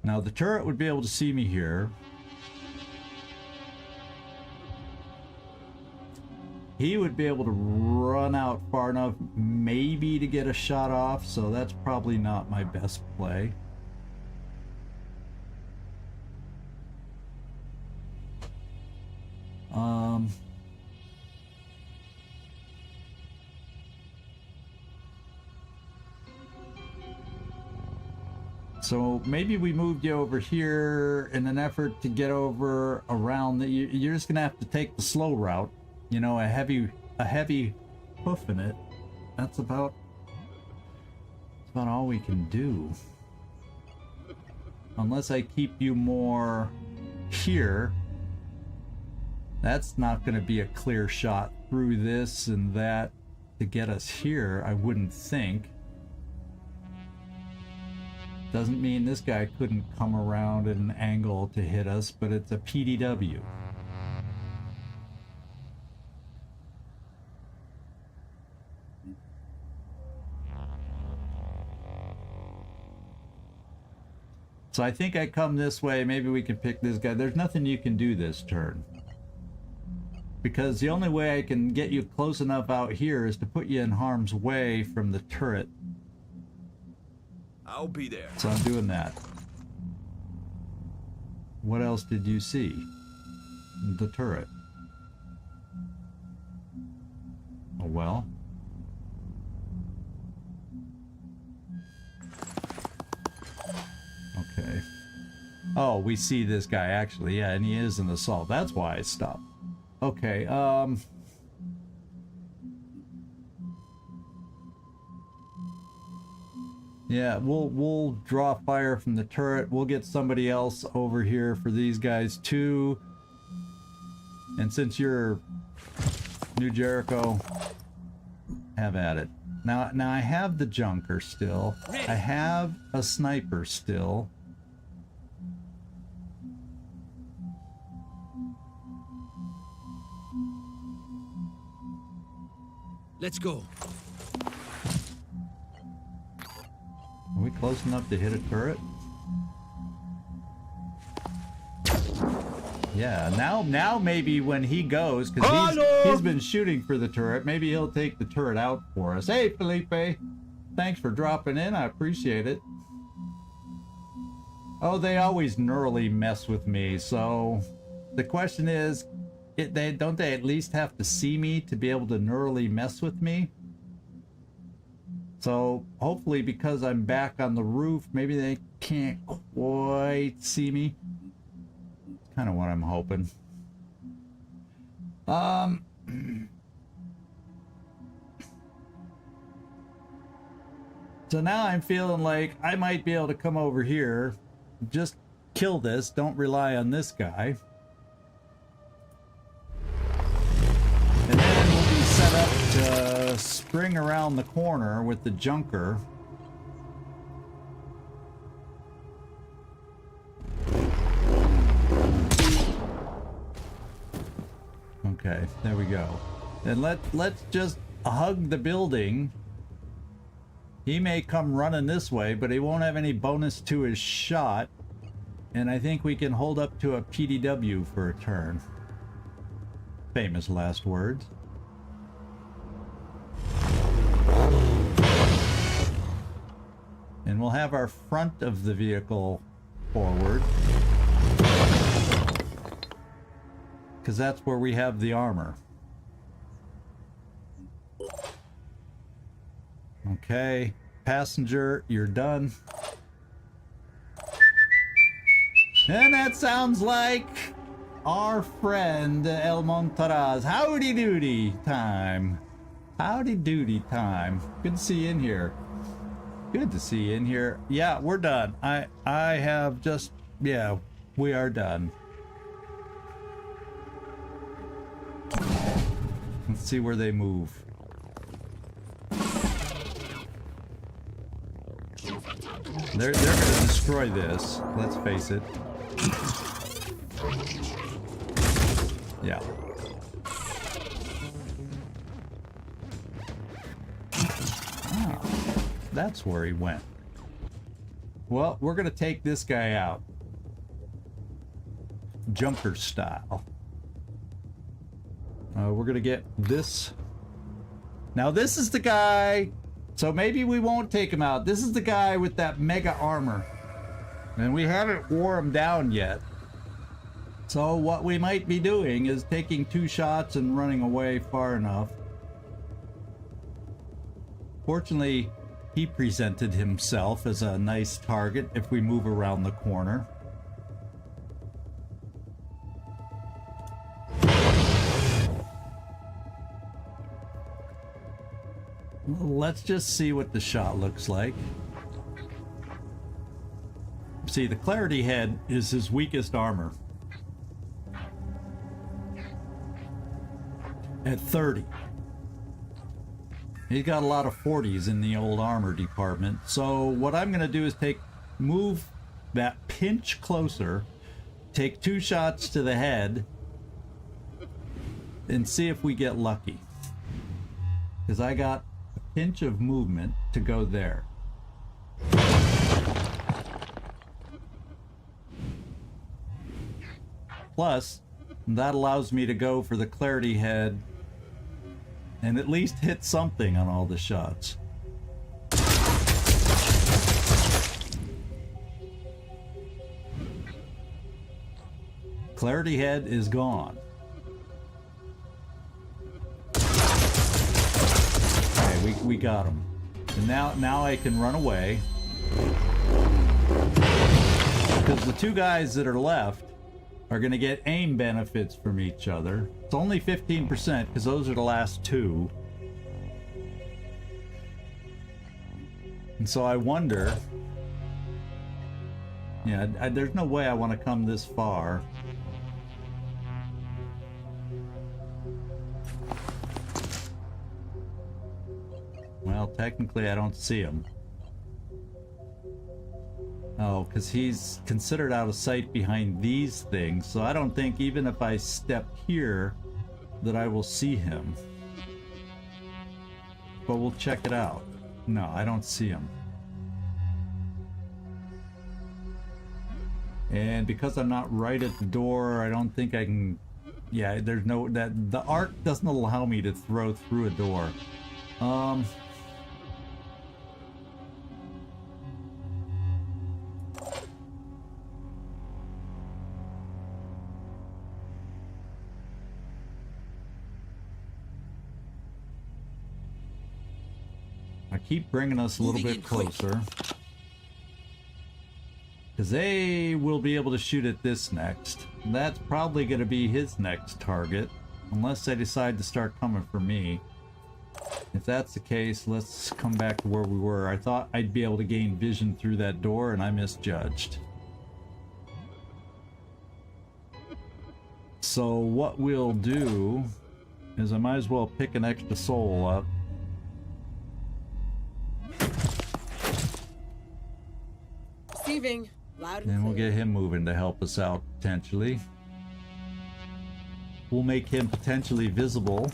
Now the turret would be able to see me here. He would be able to run out far enough maybe to get a shot off, so that's probably not my best play. So maybe we moved you over here in an effort to get over around. You're just gonna have to take the slow route. You know, a heavy hoof in it. That's about all we can do. Unless I keep you more here. That's not going to be a clear shot through this and that to get us here, I wouldn't think. Doesn't mean this guy couldn't come around at an angle to hit us, but it's a PDW. So I think I come this way, maybe we can pick this guy. There's nothing you can do this turn. Because the only way I can get you close enough out here is to put you in harm's way from the turret. I'll be there. So I'm doing that. What else did you see? The turret. Oh well. Okay. Oh, we see this guy actually, yeah, and he is an assault. That's why I stopped. Okay, yeah, we'll draw fire from the turret. We'll get somebody else over here for these guys too. And since you're New Jericho, have at it. Now I have the junker still. I have a sniper still. Let's go. Are we close enough to hit a turret? Yeah, now maybe when he goes, because he's been shooting for the turret, maybe he'll take the turret out for us. Hey, Felipe. Thanks for dropping in. I appreciate it. Oh, they always neurally mess with me, so the question is, don't they at least have to see me to be able to neurally mess with me? So hopefully, because I'm back on the roof, maybe they can't quite see me. Kind of what I'm hoping. So now I'm feeling like I might be able to come over here, just kill this, don't rely on this guy. And then we'll be set up to spring around the corner with the junker. Okay, there we go. And let's just hug the building. He may come running this way, but he won't have any bonus to his shot. And I think we can hold up to a PDW for a turn. Famous last words. And we'll have our front of the vehicle forward, because that's where we have the armor. Okay, passenger, you're done. And that sounds like our friend El Montaraz. Howdy doody time. Howdy doody time. Good to see you in here. Good to see you in here. Yeah, we're done. I have just, yeah, we are done. Let's see where they move. They're gonna destroy this. Let's face it. Yeah. Ah, that's where he went. Well, we're gonna take this guy out. Junker style. We're gonna get this. Now this is the guy, so maybe we won't take him out. This is the guy with that mega armor. And we haven't wore him down yet. So what we might be doing is taking 2 shots and running away far enough. Fortunately, he presented himself as a nice target if we move around the corner. Let's just see what the shot looks like. See, the Clarity Head is his weakest armor. At 30. He's got a lot of 40s in the old armor department. So what I'm going to do is move that pinch closer, take 2 shots to the head, and see if we get lucky. Because I got a pinch of movement to go there. Plus, And that allows me to go for the clarity head and at least hit something on all the shots. Clarity head is gone. Okay, we got him. And now I can run away. Because the two guys that are left are going to get aim benefits from each other. It's only 15% because those are the last two. And so I wonder... Yeah, there's no way I want to come this far. Well, technically I don't see him. Oh, because he's considered out of sight behind these things, so I don't think even if I step here that I will see him. But we'll check it out. No, I don't see him. And because I'm not right at the door, I don't think I can... Yeah, there's no... the arc doesn't allow me to throw through a door. I keep bringing us a little bit closer. Because they will be able to shoot at this next. That's probably going to be his next target. Unless they decide to start coming for me. If that's the case, let's come back to where we were. I thought I'd be able to gain vision through that door, and I misjudged. So what we'll do is I might as well pick an extra soul up. Receiving. Loud and And we'll clear. get him moving to help us out, potentially. We'll make him potentially visible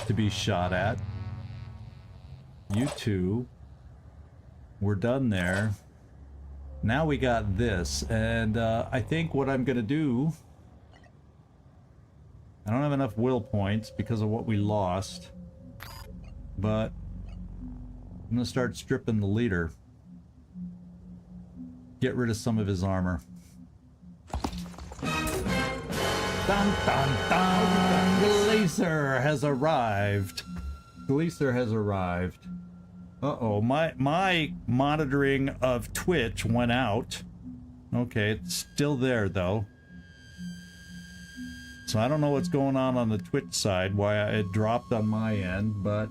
to be shot at. You two. We're done there. Now we got this, and I think what I'm gonna do... I don't have enough will points because of what we lost, but I'm gonna start stripping the leader. Get rid of some of his armor. Dun dun dun! Glacier has arrived. Glacier has arrived. Uh-oh, my monitoring of Twitch went out. Okay, it's still there though. So I don't know what's going on the Twitch side, why it dropped on my end, but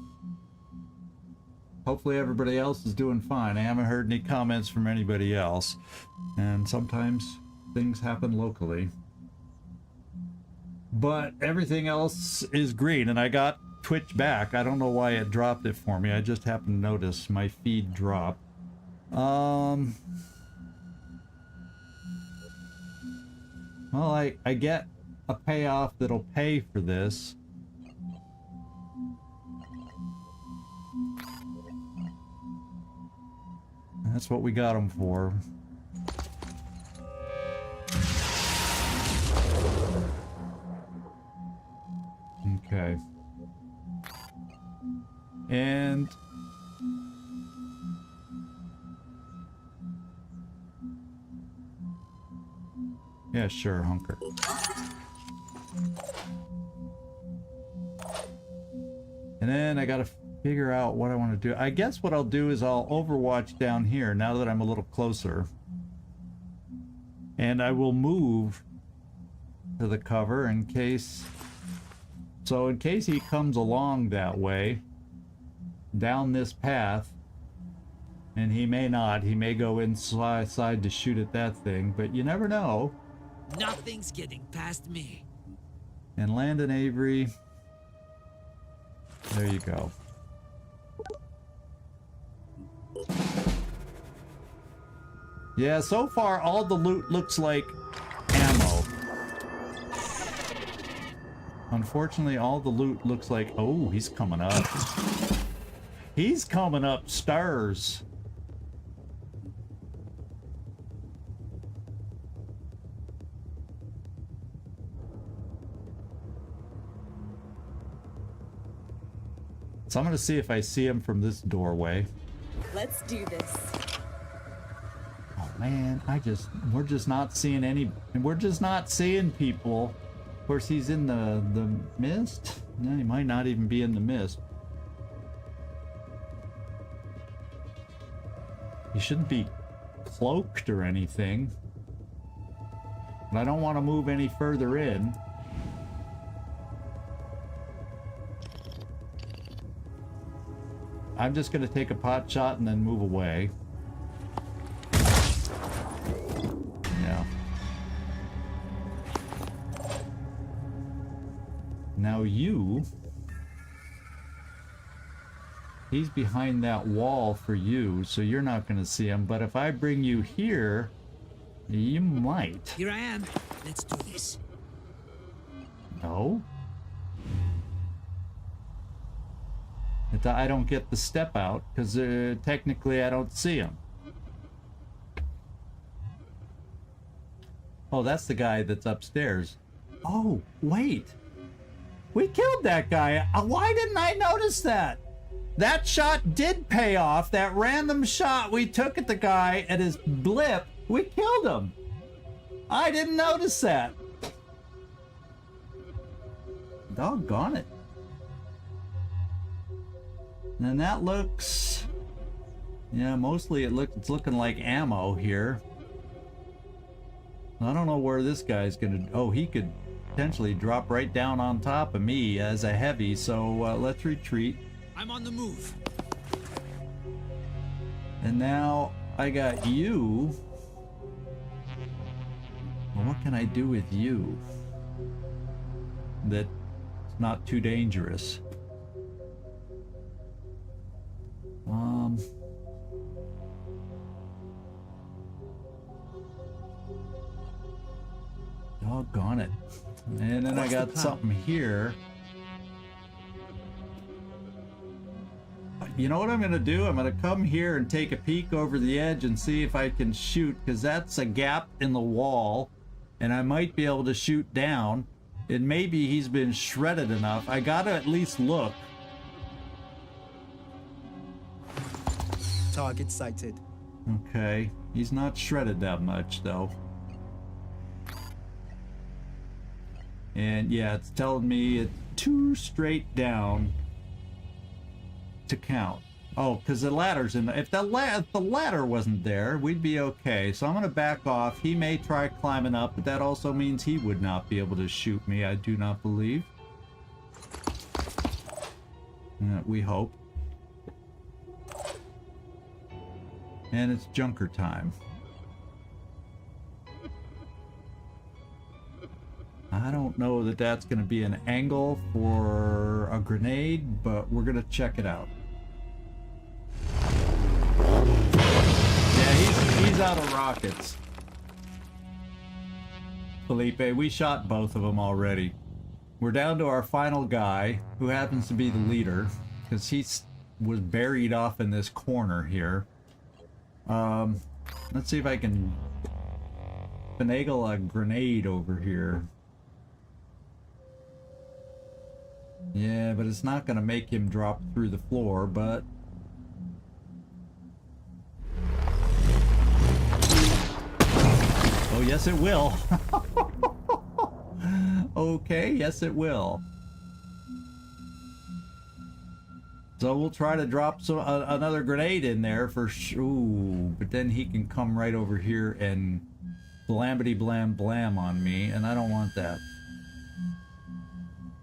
hopefully everybody else is doing fine. I haven't heard any comments from anybody else. And sometimes things happen locally. But everything else is green, and I got Twitch back. I don't know why it dropped it for me. I just happened to notice my feed drop. Well, I get a payoff that'll pay for this. That's what we got them for. Okay. And yeah, sure, hunker. And then I gotta figure out what I want to do. I guess what I'll do is I'll overwatch down here now that I'm a little closer. And I will move to the cover in case... So in case he comes along that way, down this path, and he may not, he may go inside to shoot at that thing, but you never know. Nothing's getting past me. And Landon Avery, there you go. Yeah, so far all the loot looks like ammo. Unfortunately, all the loot looks like... Oh, he's coming up. He's coming up stairs. So I'm gonna see if I see him from this doorway. Let's do this. Oh man, we're just not seeing any, we're just not seeing people. Of course, he's in the mist. No, he might not even be in the mist. He shouldn't be cloaked or anything. But I don't want to move any further in. I'm just going to take a pot shot and then move away. Yeah. Now you... He's behind that wall for you, so you're not going to see him. But if I bring you here, you might. Here I am. Let's do this. No? I don't get the step out, because technically I don't see him. Oh, that's the guy that's upstairs. Oh, wait. We killed that guy. Why didn't I notice that? That shot did pay off. That random shot we took at the guy at his blip, we killed him. I didn't notice that. Doggone it. And that looks... Yeah, mostly it's looking like ammo here. I don't know where this guy's gonna... Oh, he could potentially drop right down on top of me as a heavy, so let's retreat. I'm on the move. And now I got you. Well, what can I do with you that's not too dangerous? Doggone it. And then I got something here. You know what I'm going to do? I'm going to come here and take a peek over the edge and see if I can shoot, because that's a gap in the wall, and I might be able to shoot down. And maybe he's been shredded enough. I got to at least look. Target sighted. Okay. He's not shredded that much, though. And yeah, it's telling me it's 2 straight down to count. Oh, because the ladder's in the... If the ladder wasn't there, we'd be okay. So I'm going to back off. He may try climbing up, but that also means he would not be able to shoot me, I do not believe. We hope. And it's junker time. I don't know that that's going to be an angle for a grenade, but we're going to check it out. Yeah, he's out of rockets. Felipe, we shot both of them already. We're down to our final guy, who happens to be the leader, because he was buried off in this corner here. Let's see if I can finagle a grenade over here. Yeah, but it's not going to make him drop through the floor, but... Oh, yes it will. Okay, yes it will. So we'll try to drop another grenade in there for sure. Ooh, but then he can come right over here and blambity blam blam on me, and I don't want that.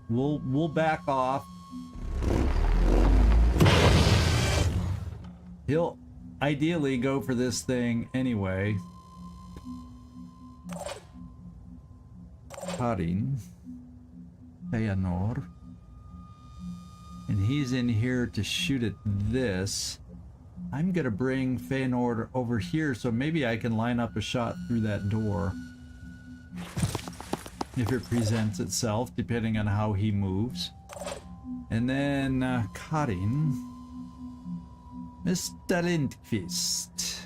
We'll back off. He'll ideally go for this thing anyway. Karin. Feanor. And he's in here to shoot at this. I'm gonna bring Feanor over here so maybe I can line up a shot through that door. If it presents itself, depending on how he moves. And then Karin. Mr. Lindqvist.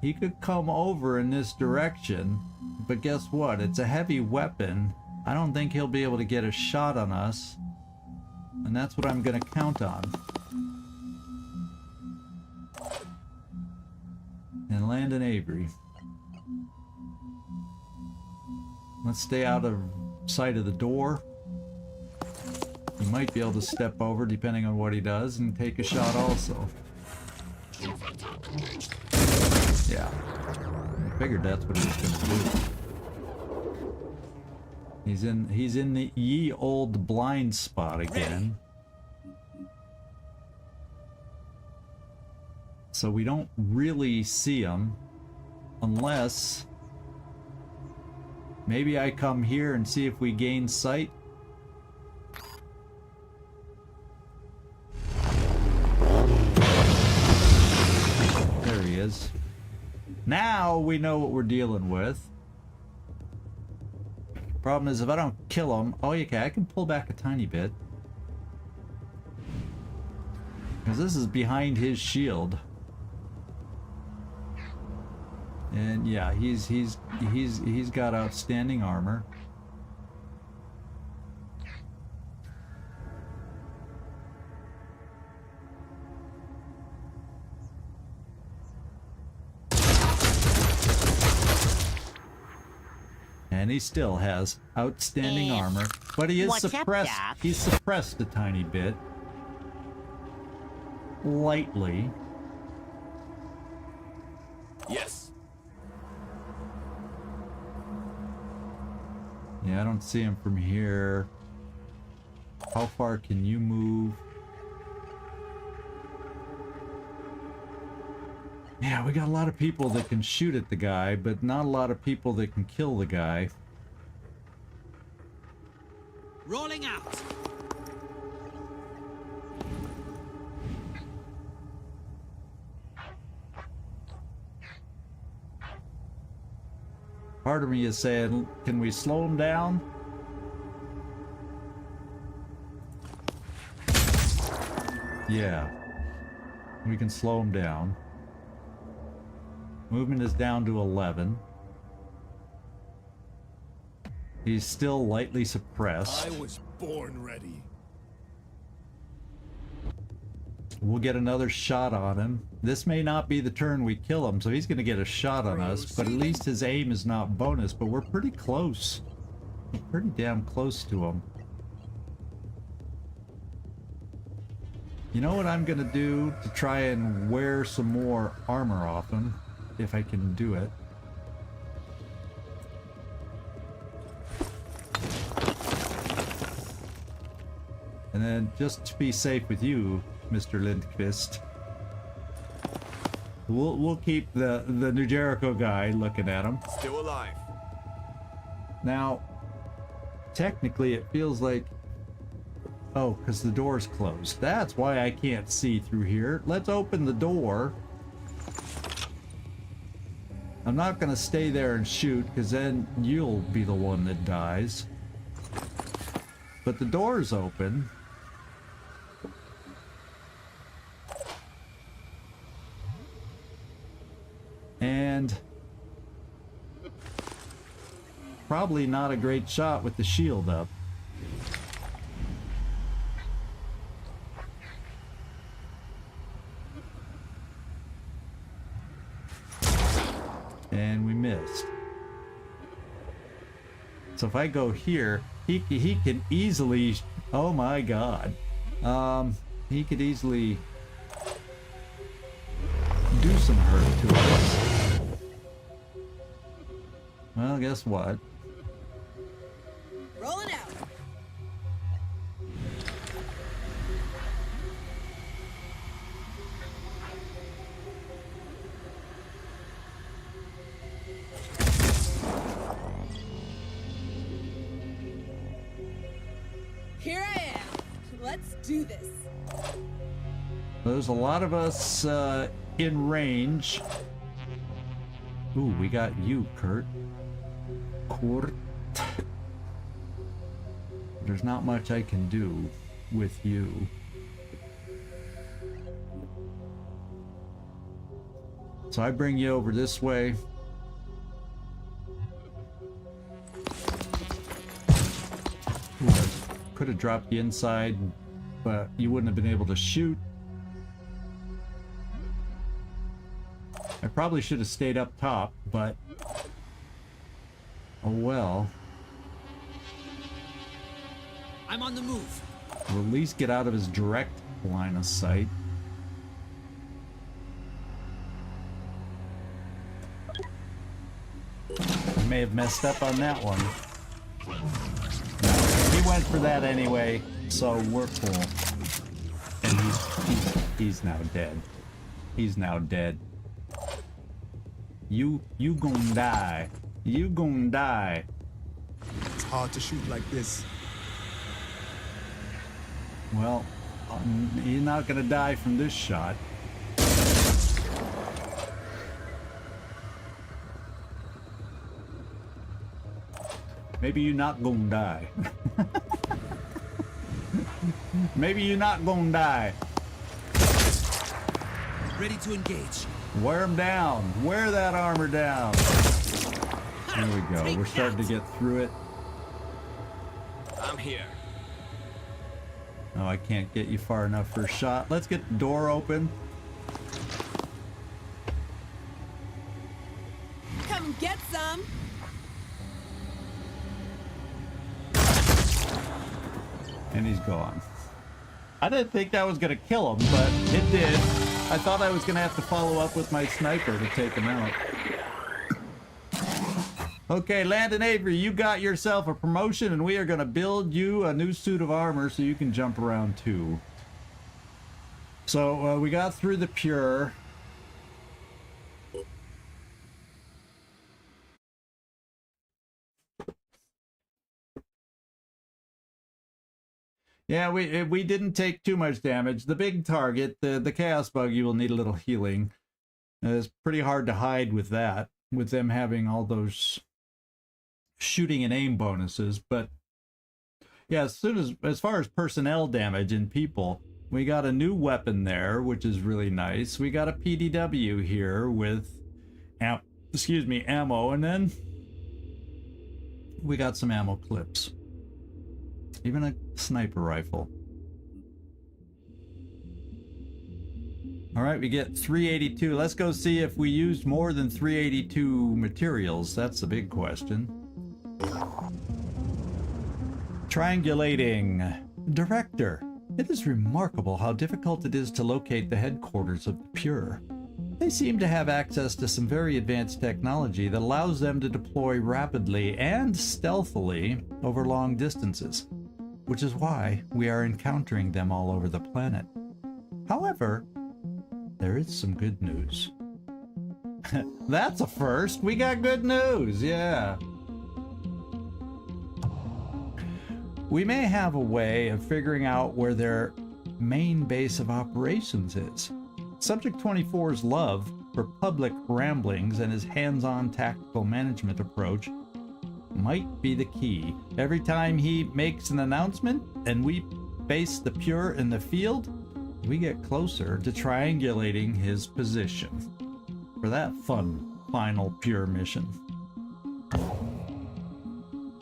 He could come over in this direction, but guess what? It's a heavy weapon. I don't think he'll be able to get a shot on us. And that's what I'm gonna count on. And land in Avery. Let's stay out of sight of the door. He might be able to step over depending on what he does and take a shot also. Yeah. I figured that's what he was gonna do. He's in the ye old blind spot again. So we don't really see him unless maybe I come here and see if we gain sight. There he is. Now we know what we're dealing with. Problem is, if I don't kill him, oh, okay, I can pull back a tiny bit. Because this is behind his shield. And yeah, he's got outstanding armor. And he still has outstanding armor, but he is What's up, suppressed. Doc? He's suppressed a tiny bit. Lightly. Yes. Yeah, I don't see him from here. How far can you move? Yeah, we got a lot of people that can shoot at the guy, but not a lot of people that can kill the guy. Rolling out. Part of me is saying, can we slow him down? Yeah. We can slow him down. Movement is down to 11. He's still lightly suppressed. I was born ready. We'll get another shot on him. This may not be the turn we kill him, so he's going to get a shot on us, but at least his aim is not bonus, but we're pretty close. We're pretty damn close to him. You know what I'm going to do to try and wear some more armor off him, if I can do it? And then, just to be safe with you, Mr. Lindqvist, we'll keep the new Jericho guy looking at him. Still alive. Now, technically, it feels like... Oh, because the door's closed. That's why I can't see through here. Let's open the door. I'm not going to stay there and shoot, because then you'll be the one that dies. But the door's open. And probably not a great shot with the shield up. And we missed. So if I go here, he can easily, oh my god, he could easily do some hurt to us. Well, guess what? Rolling out. Here I am. Let's do this. There's a lot of us in range. Ooh, we got you, Kurt. There's not much I can do with you. So I bring you over this way. Ooh, I could have dropped you inside but you wouldn't have been able to shoot. I probably should have stayed up top, but oh well. I'm on the move. We'll at least get out of his direct line of sight. I may have messed up on that one. No, he went for that anyway, so we're cool. And he's now dead. He's now dead. You gon' die. You gon' die. It's hard to shoot like this. Well, you're not gonna die from this shot. Maybe you're not gonna die. Maybe you're not gonna die. Ready to engage. Wear him down. Wear that armor down. There we go. We're starting to get through it. I'm here. Oh, I can't get you far enough for a shot. Let's get the door open. Come get some. And he's gone. I didn't think that was gonna kill him, but it did. I thought I was gonna have to follow up with my sniper to take him out. Okay, Landon Avery, you got yourself a promotion, and we are gonna build you a new suit of armor so you can jump around too. So we got through the Pure. Yeah, we didn't take too much damage. The big target, the Chaos Buggy, will need a little healing. It's pretty hard to hide with that, with them having all those shooting and aim bonuses. But yeah, as far as personnel damage and people, we got a new weapon there, which is really nice. We got a PDW here with ammo, and then we got some ammo clips. Even a sniper rifle. All right, we get 382. Let's go see if we used more than 382 materials. That's the big question. Triangulating. Director, it is remarkable how difficult it is to locate the headquarters of the Pure. They seem to have access to some very advanced technology that allows them to deploy rapidly and stealthily over long distances, which is why we are encountering them all over the planet. However, there is some good news. That's a first. We got good news, yeah. We may have a way of figuring out where their main base of operations is. Subject 24's love for public ramblings and his hands-on tactical management approach might be the key. Every time he makes an announcement and we base the Pure in the field, we get closer to triangulating his position for that fun final Pure mission.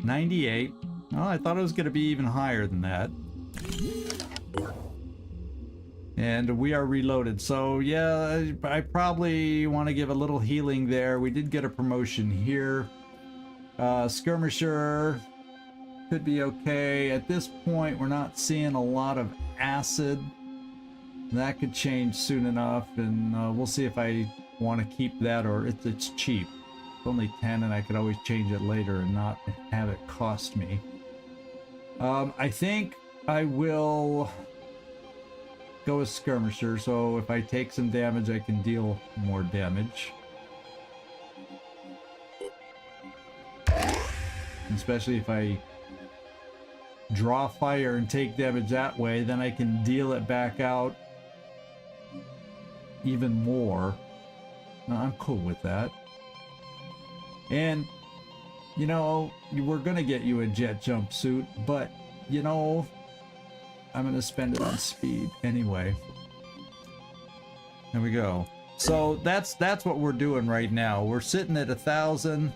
98. Oh, I thought it was going to be even higher than that. And we are reloaded. So yeah, I probably want to give a little healing there. We did get a promotion here. Skirmisher could be okay. At this point, we're not seeing a lot of acid. That could change soon enough, and we'll see if I want to keep that, or it's cheap. It's only 10, and I could always change it later and not have it cost me. I think I will go with Skirmisher, so if I take some damage, I can deal more damage. Especially if I draw fire and take damage that way, then I can deal it back out even more. No, I'm cool with that. And, you know, we're gonna get you a jet jumpsuit, but, you know, I'm gonna spend it on speed anyway. There we go. So that's what we're doing right now. We're sitting at 1,000.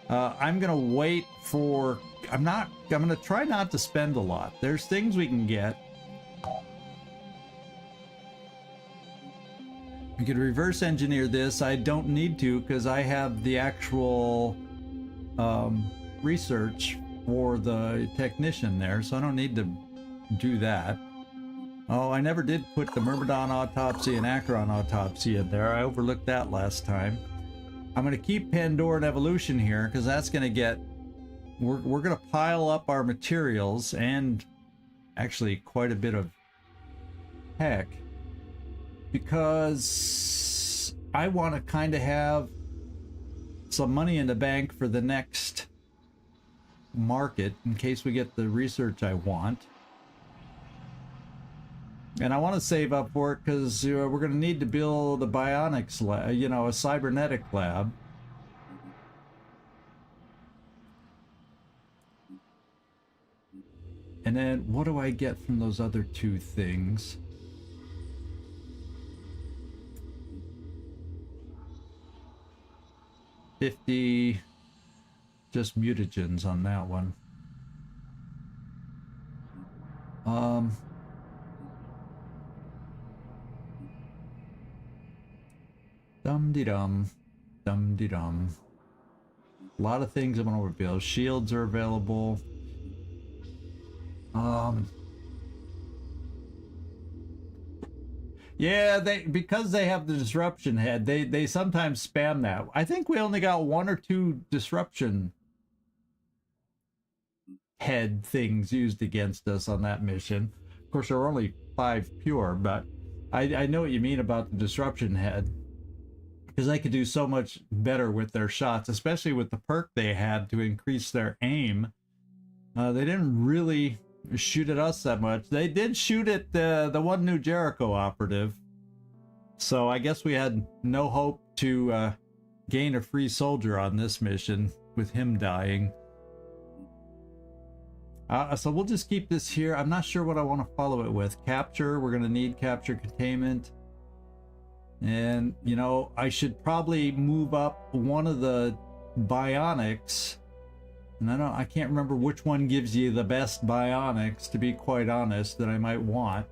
I'm gonna wait for. I'm gonna try not to spend a lot. There's things we can get. We could reverse engineer this. I don't need to because I have the actual research for the technician there, so I don't need to do that. Oh, I never did put the Myrmidon autopsy and Acheron autopsy in there. I overlooked that last time. I'm going to keep Pandoran evolution here because that's going to get... We're going to pile up our materials and actually quite a bit of heck, because I want to kind of have some money in the bank for the next market in case we get the research I want. And I want to save up for it because we're going to need to build a bionics lab, you know, a cybernetic lab. And then what do I get from those other two things? $50 just mutagens on that one. Dum-de-dum. Dum-de-dum. A lot of things I'm going to overbuild. Shields are available. Yeah, because they have the disruption head, they sometimes spam that. I think we only got 1 or 2 disruption head things used against us on that mission. Of course, there were only 5 pure, but I know what you mean about the disruption head. Because they could do so much better with their shots, especially with the perk they had to increase their aim. They didn't really shoot at us that much. They did shoot at the one new Jericho operative. So I guess we had no hope to gain a free soldier on this mission with him dying. So we'll just keep this here. I'm not sure what I want to follow it with. Capture, we're going to need capture containment. And, you know, I should probably move up one of the bionics. And I can't remember which one gives you the best bionics, to be quite honest, that I might want.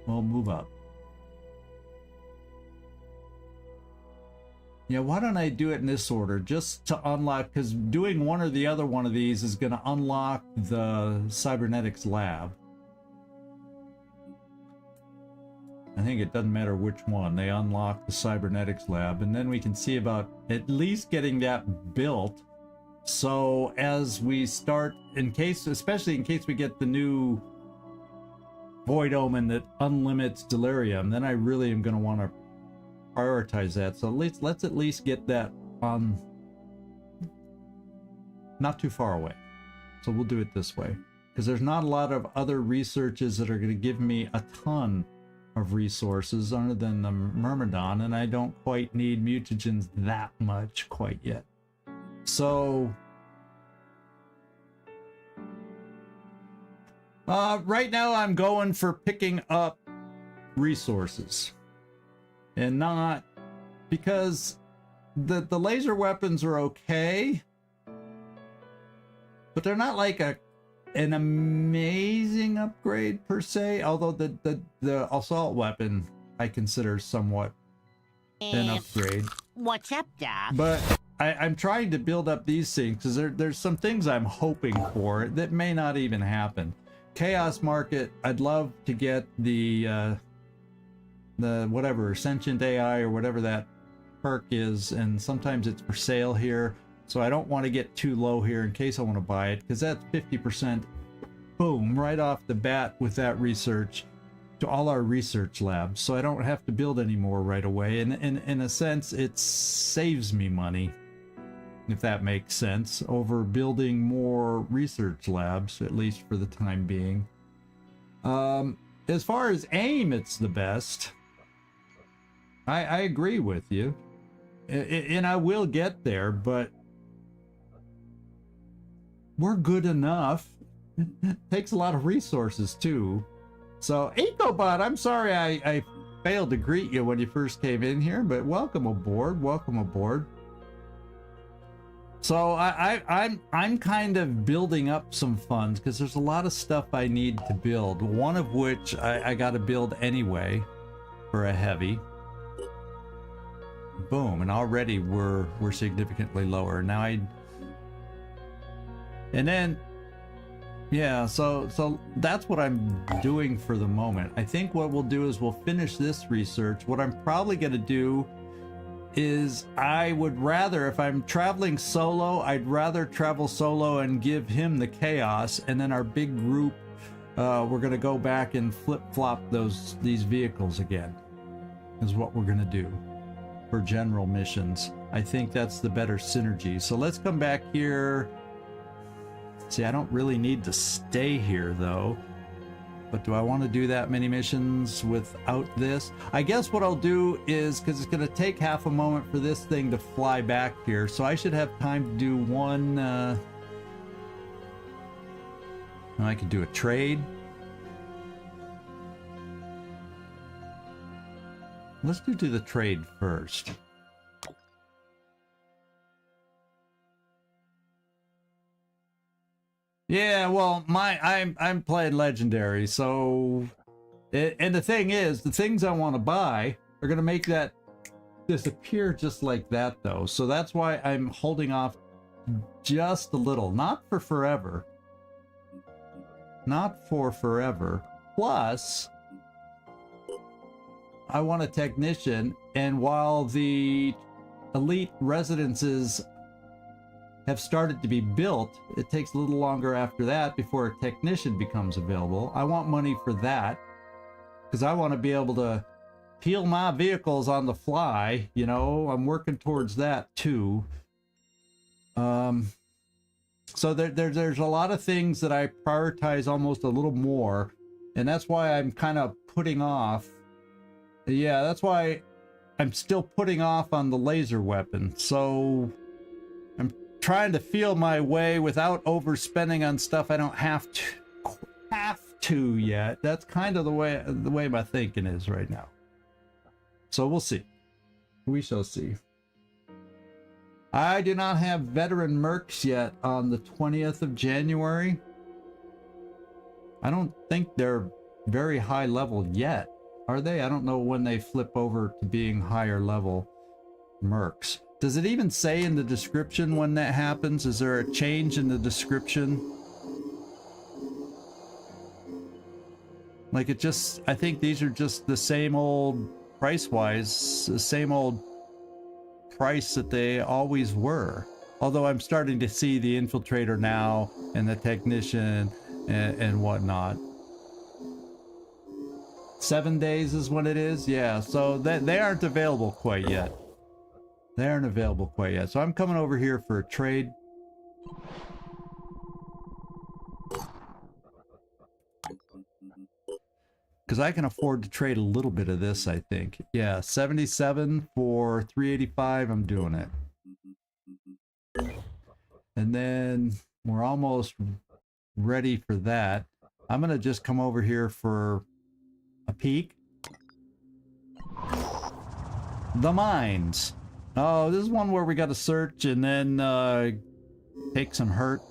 We'll move up. Yeah, why don't I do it in this order, just to unlock, because doing one or the other one of these is going to unlock the cybernetics lab. I think it doesn't matter which one. They unlock the cybernetics lab, and then we can see about at least getting that built. So as we start, especially in case we get the new Void Omen that unlimits Delirium, then I really am going to want to prioritize that. So let's at least get that on not too far away. So we'll do it this way, because there's not a lot of other researches that are going to give me a ton of resources other than the Myrmidon, and I don't quite need mutagens that much quite yet. So right now I'm going for picking up resources, and not because the laser weapons are okay, but they're not like an amazing upgrade per se, although the assault weapon I consider somewhat an upgrade. What's up, Doc? But I'm trying to build up these things because there's some things I'm hoping for that may not even happen. Chaos Market, I'd love to get the whatever sentient AI or whatever that perk is, and sometimes it's for sale here. So I don't want to get too low here in case I want to buy it, because that's 50%, boom, right off the bat with that research to all our research labs. So I don't have to build any more right away. And in a sense, it saves me money, if that makes sense, over building more research labs, at least for the time being. As far as aim, it's the best. I agree with you. And I will get there, but we're good enough. It takes a lot of resources too. So EcoBot, I'm sorry I failed to greet you when you first came in here, but welcome aboard, welcome aboard. So I'm kind of building up some funds because there's a lot of stuff I need to build. One of which I got to build anyway for a heavy. Boom, and already we're significantly lower. Now and then yeah, so that's what I'm doing for the moment. I think what we'll do is we'll finish this research. What I'm probably going to do is I would rather, if I'm traveling solo, I'd rather travel solo and give him the chaos, and then our big group, we're going to go back and flip-flop these vehicles again, is what we're going to do for general missions. I think that's the better synergy. So let's come back here. See, I don't really need to stay here though, but do I want to do that many missions without this? I guess what I'll do is, because it's going to take half a moment for this thing to fly back here, so I should have time to do one, I could do a trade. Let's do the trade first. Yeah, well, I'm playing Legendary, so and the thing is, the things I want to buy are going to make that disappear just like that, though. So that's why I'm holding off just a little, not for forever. Not for forever. Plus, I want a technician, and while the elite residences have started to be built, it takes a little longer after that before a technician becomes available. I want money for that because I want to be able to peel my vehicles on the fly. You know, I'm working towards that too. So there's a lot of things that I prioritize almost a little more, and that's why I'm kind of putting off. Yeah, that's why I'm still putting off on the laser weapon. So I'm trying to feel my way without overspending on stuff I don't have to yet. That's kind of the way my thinking is right now. So we'll see. We shall see. I do not have veteran mercs yet on the 20th of January. I don't think they're very high level yet, are they? I don't know when they flip over to being higher level mercs. Does it even say in the description when that happens? Is there a change in the description? Like, it just, I think these are just the same old price-wise, the same old price that they always were. Although I'm starting to see the infiltrator now and the technician and whatnot. 7 days is when it is? Yeah, so they aren't available quite yet. They aren't available quite yet. So I'm coming over here for a trade. Because I can afford to trade a little bit of this, I think. Yeah, 77 for 385, I'm doing it. And then we're almost ready for that. I'm going to just come over here for a peek. The mines. Oh, this is one where we got to search and then take some hurt.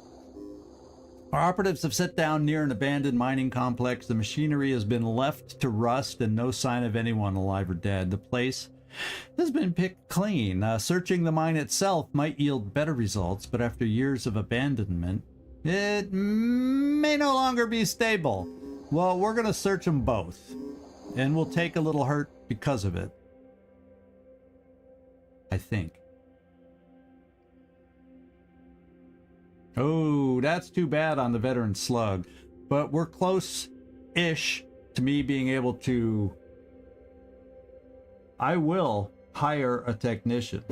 Our operatives have set down near an abandoned mining complex. The machinery has been left to rust and no sign of anyone alive or dead. The place has been picked clean. Searching the mine itself might yield better results, but after years of abandonment, it may no longer be stable. Well, we're going to search them both, and we'll take a little hurt because of it. I think. Oh, that's too bad on the veteran slug. But we're close-ish to me being able to... I will hire a technician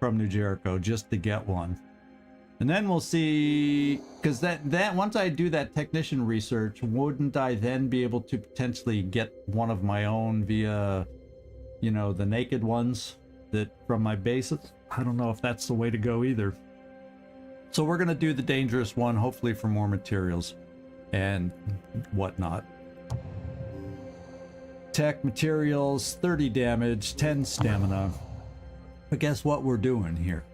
from New Jericho just to get one. And then we'll see... Because that once I do that technician research, wouldn't I then be able to potentially get one of my own via... you know, the naked ones that from my bases? I don't know if that's the way to go either. So we're going to do the dangerous one, hopefully for more materials and whatnot. Tech materials, 30 damage, 10 stamina. But guess what we're doing here?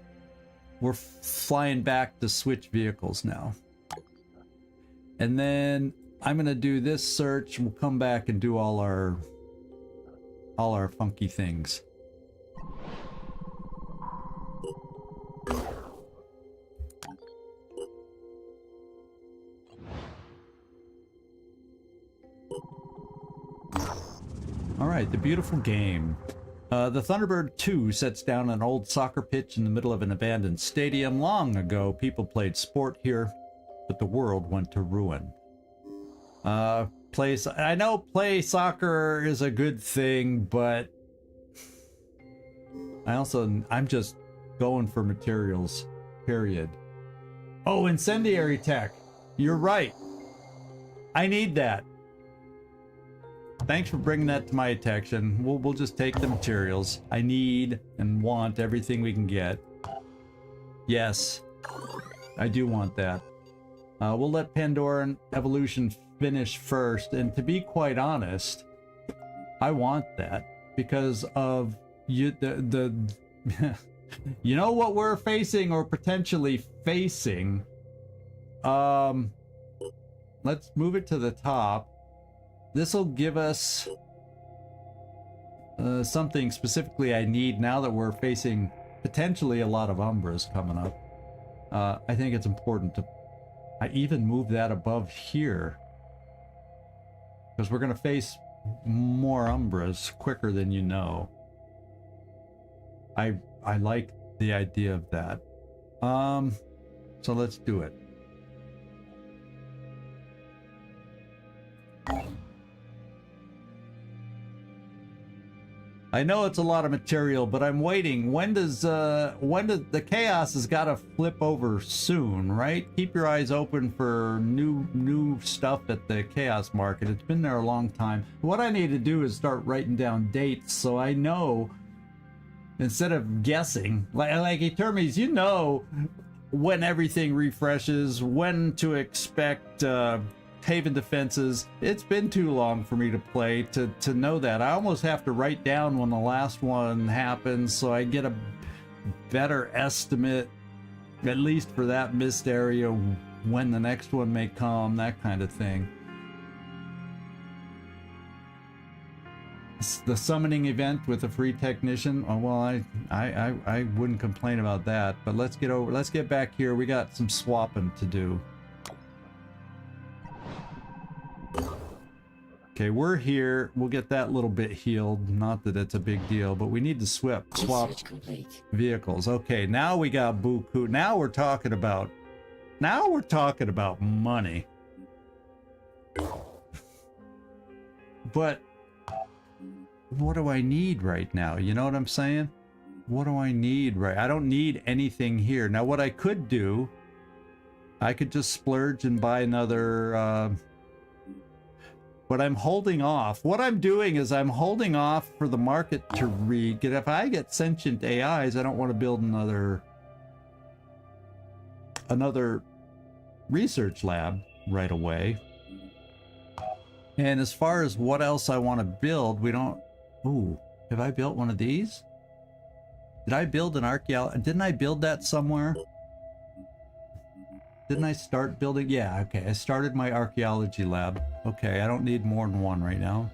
we're flying back to switch vehicles now. And then I'm gonna do this search. We'll come back and do all our funky things. All right, the beautiful game. The Thunderbird 2 sets down an old soccer pitch in the middle of an abandoned stadium. Long ago, people played sport here, but the world went to ruin. I know play soccer is a good thing, but I'm just going for materials, period. Oh, incendiary tech. You're right. I need that. Thanks for bringing that to my attention. We'll just take the materials. I need and want everything we can get. Yes, I do want that. We'll let Pandoran Evolution finish first, and to be quite honest, I want that because of you. You know what we're facing or potentially facing. Let's move it to the top. This will give us something specifically I need now that we're facing potentially a lot of Umbras coming up. I think it's important to I even move that above here because we're going to face more Umbras quicker than you know. I like the idea of that. So let's do it. I know it's a lot of material, but I'm waiting. When does the chaos has got to flip over soon, right? Keep your eyes open for new stuff at the chaos market. It's been there a long time. What I need to do is start writing down dates so I know instead of guessing. Like Etermes, you know when everything refreshes, when to expect Haven defenses. It's been too long for me to play to know that. I almost have to write down when the last one happens so I get a better estimate, at least for that missed area, when the next one may come, that kind of thing. The summoning event with a free technician. Oh well, I wouldn't complain about that, but let's get back here. We got some swapping to do. Okay, we're here. We'll get that little bit healed. Not that it's a big deal, but we need to swap vehicles. Okay, now we got Buku. Now we're talking about money. But what do I need right now? You know what I'm saying? What do I need right? I don't need anything here. Now what I could do, I could just splurge and buy another but I'm holding off. What I'm doing is I'm holding off for the market to read. If I get sentient AIs, I don't want to build another research lab right away. And as far as what else I want to build, we don't... Ooh, have I built one of these? Did I build an archaeology? Didn't I build that somewhere? Didn't I start building? Yeah, okay. I started my archaeology lab. Okay, I don't need more than one right now.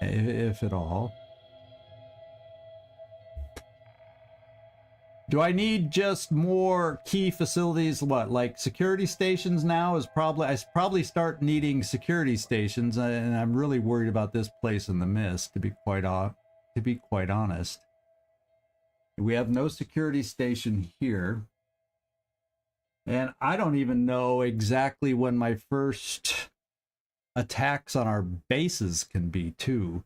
If at all. Do I need just more key facilities? What, like security stations now is probably... I probably start needing security stations, and I'm really worried about this place in the mist, to be quite honest. We have no security station here. And I don't even know exactly when my first attacks on our bases can be, too.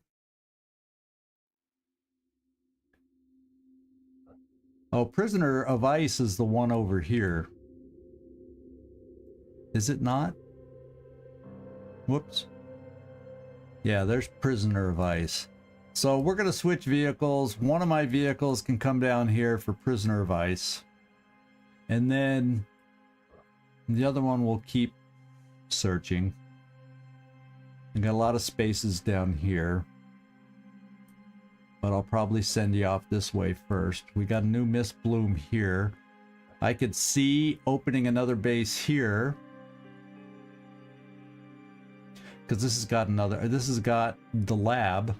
Oh, Prisoner of Ice is the one over here. Is it not? Whoops. Yeah, there's Prisoner of Ice. So we're going to switch vehicles. One of my vehicles can come down here for Prisoner of Ice. And then... the other one will keep searching. I got a lot of spaces down here. but I'll probably send you off this way first. We got a new mist bloom here. I could see opening another base here, because this has got the lab,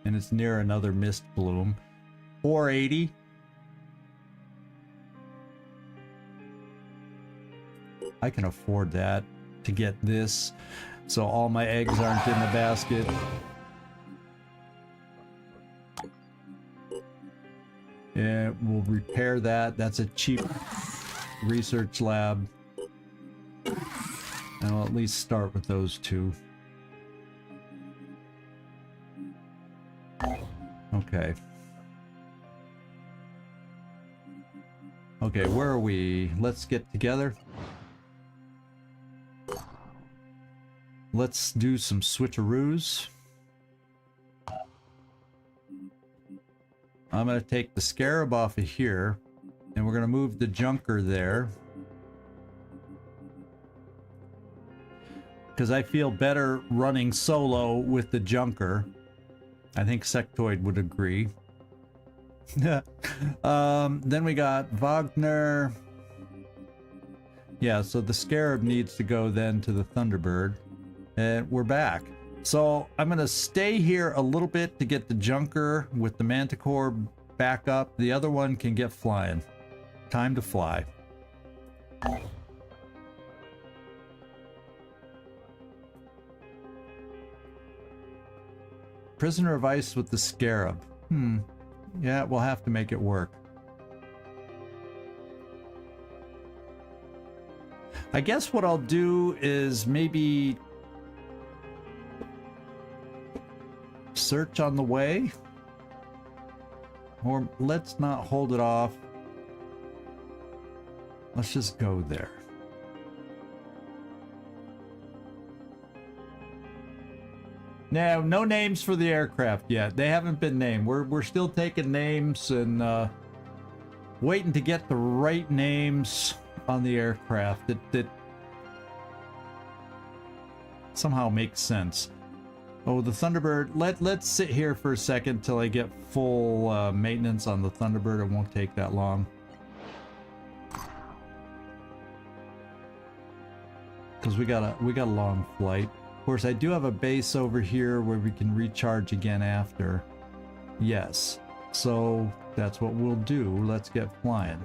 and it's near another mist bloom. 480. I can afford that to get this, so all my eggs aren't in the basket. Yeah, we'll repair that. That's a cheap research lab. And I'll at least start with those two. Okay. Okay, where are we? Let's get together. Let's do some switcheroos. I'm going to take the scarab off of here, and we're going to move the junker there, because I feel better running solo with the junker. I think Sectoid would agree. Then we got Wagner. Yeah, so the scarab needs to go then to the Thunderbird, and we're back. So I'm going to stay here a little bit to get the junker with the Manticore back up. The other one can get flying. Time to fly. Prisoner of Ice with the Scarab. Yeah, we'll have to make it work. I guess what I'll do is maybe search on the way, or let's not hold it off. Let's just go there. Now, no names for the aircraft yet. They haven't been named. We're still taking names and waiting to get the right names on the aircraft that somehow makes sense. Oh, the Thunderbird. Let's sit here for a second till I get full maintenance on the Thunderbird. It won't take that long. Because we got a long flight. Of course, I do have a base over here where we can recharge again after. Yes. So that's what we'll do. Let's get flying.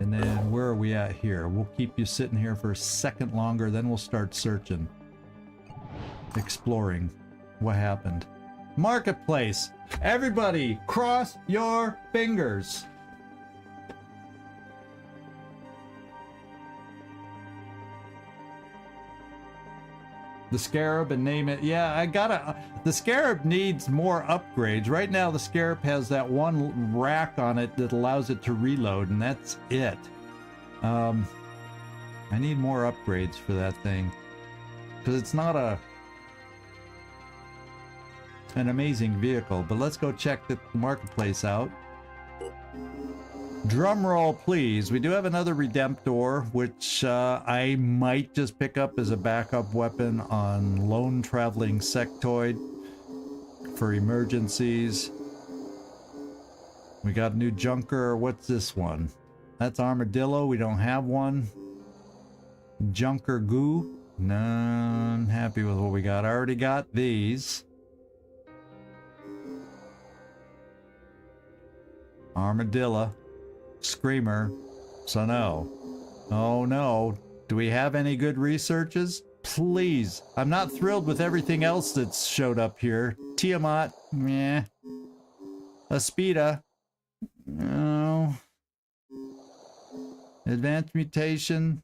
And then where are we at here? We'll keep you sitting here for a second longer, then we'll start searching. Exploring. What happened? Marketplace! Everybody, cross your fingers! The Scarab and name it. Yeah, I gotta... The Scarab needs more upgrades. Right now, the Scarab has that one rack on it that allows it to reload, and that's it. I need more upgrades for that thing. Because it's not an amazing vehicle. But let's go check the marketplace out. Drum roll, please. We do have another Redemptor, which I might just pick up as a backup weapon on lone traveling sectoid for emergencies. We got a new junker. What's this one? That's Armadillo. We don't have one. Junker Goo. None. Happy with what we got. I already got these. Armadillo. Screamer. So no. Oh no. Do we have any good researches? Please. I'm not thrilled with everything else that's showed up here. Tiamat. Meh. Aspida. No. Advanced mutation.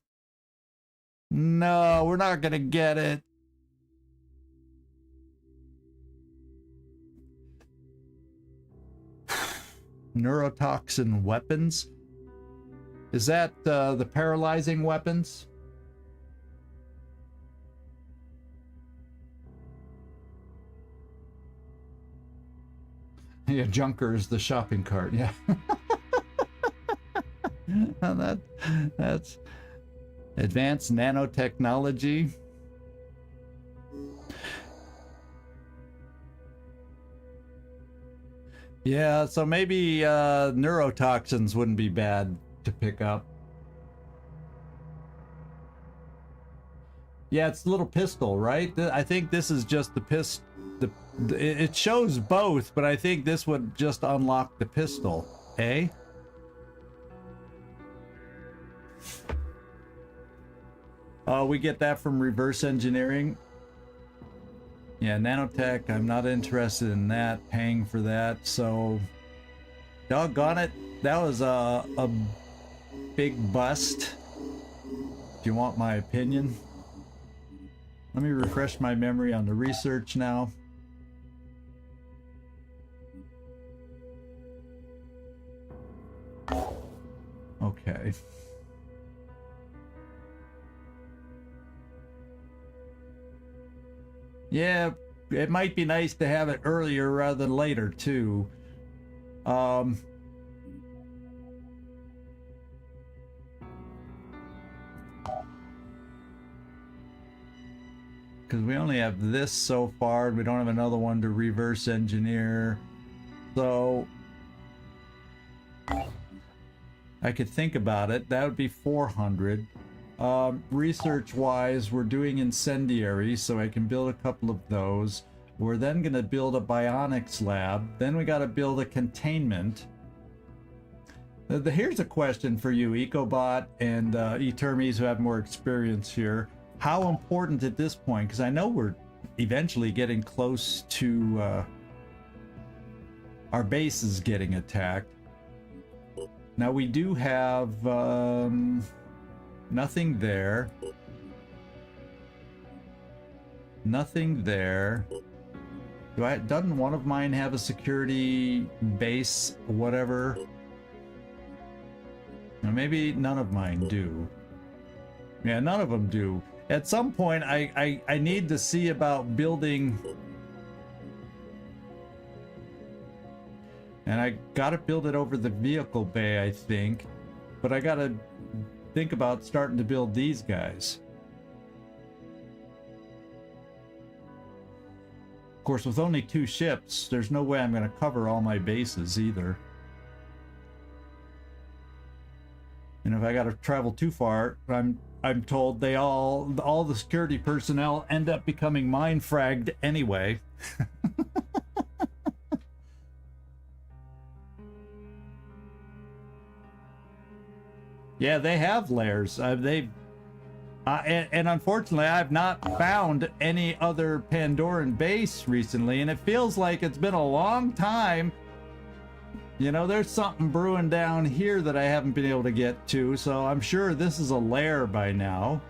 No, we're not gonna get it. Neurotoxin weapons? Is that the paralyzing weapons? Yeah, Junker's the shopping cart, yeah. That's Advanced nanotechnology. Yeah, so maybe neurotoxins wouldn't be bad to pick up. Yeah, it's the little pistol, right? I think this is just the pistol. It shows both, but I think this would just unlock the pistol. Eh? We get that from reverse engineering. Yeah, nanotech, I'm not interested in that, paying for that, so doggone it, that was a big bust, if you want my opinion. Let me refresh my memory on the research now. Okay. Yeah, it might be nice to have it earlier rather than later, too. Because we only have this so far, and we don't have another one to reverse engineer. So I could think about it. That would be 400. Research-wise, we're doing incendiary, so I can build a couple of those. We're then going to build a bionics lab. Then we got to build a containment. Here's a question for you, Ecobot and Etermes, who have more experience here. How important at this point, because I know we're eventually getting close to our bases getting attacked. Now we do have nothing there. Nothing there. Doesn't one of mine have a security base, whatever? Now maybe none of mine do. Yeah, none of them do. At some point, I need to see about building... And I gotta build it over the vehicle bay, I think. But I gotta think about starting to build these guys. Of course, with only 2 ships, there's no way I'm gonna cover all my bases either. And if I gotta travel too far, I'm told they all the security personnel end up becoming mind fragged anyway. Yeah, they have layers. And unfortunately, I've not found any other Pandoran base recently, and it feels like it's been a long time. You know, there's something brewing down here that I haven't been able to get to, so I'm sure this is a lair by now.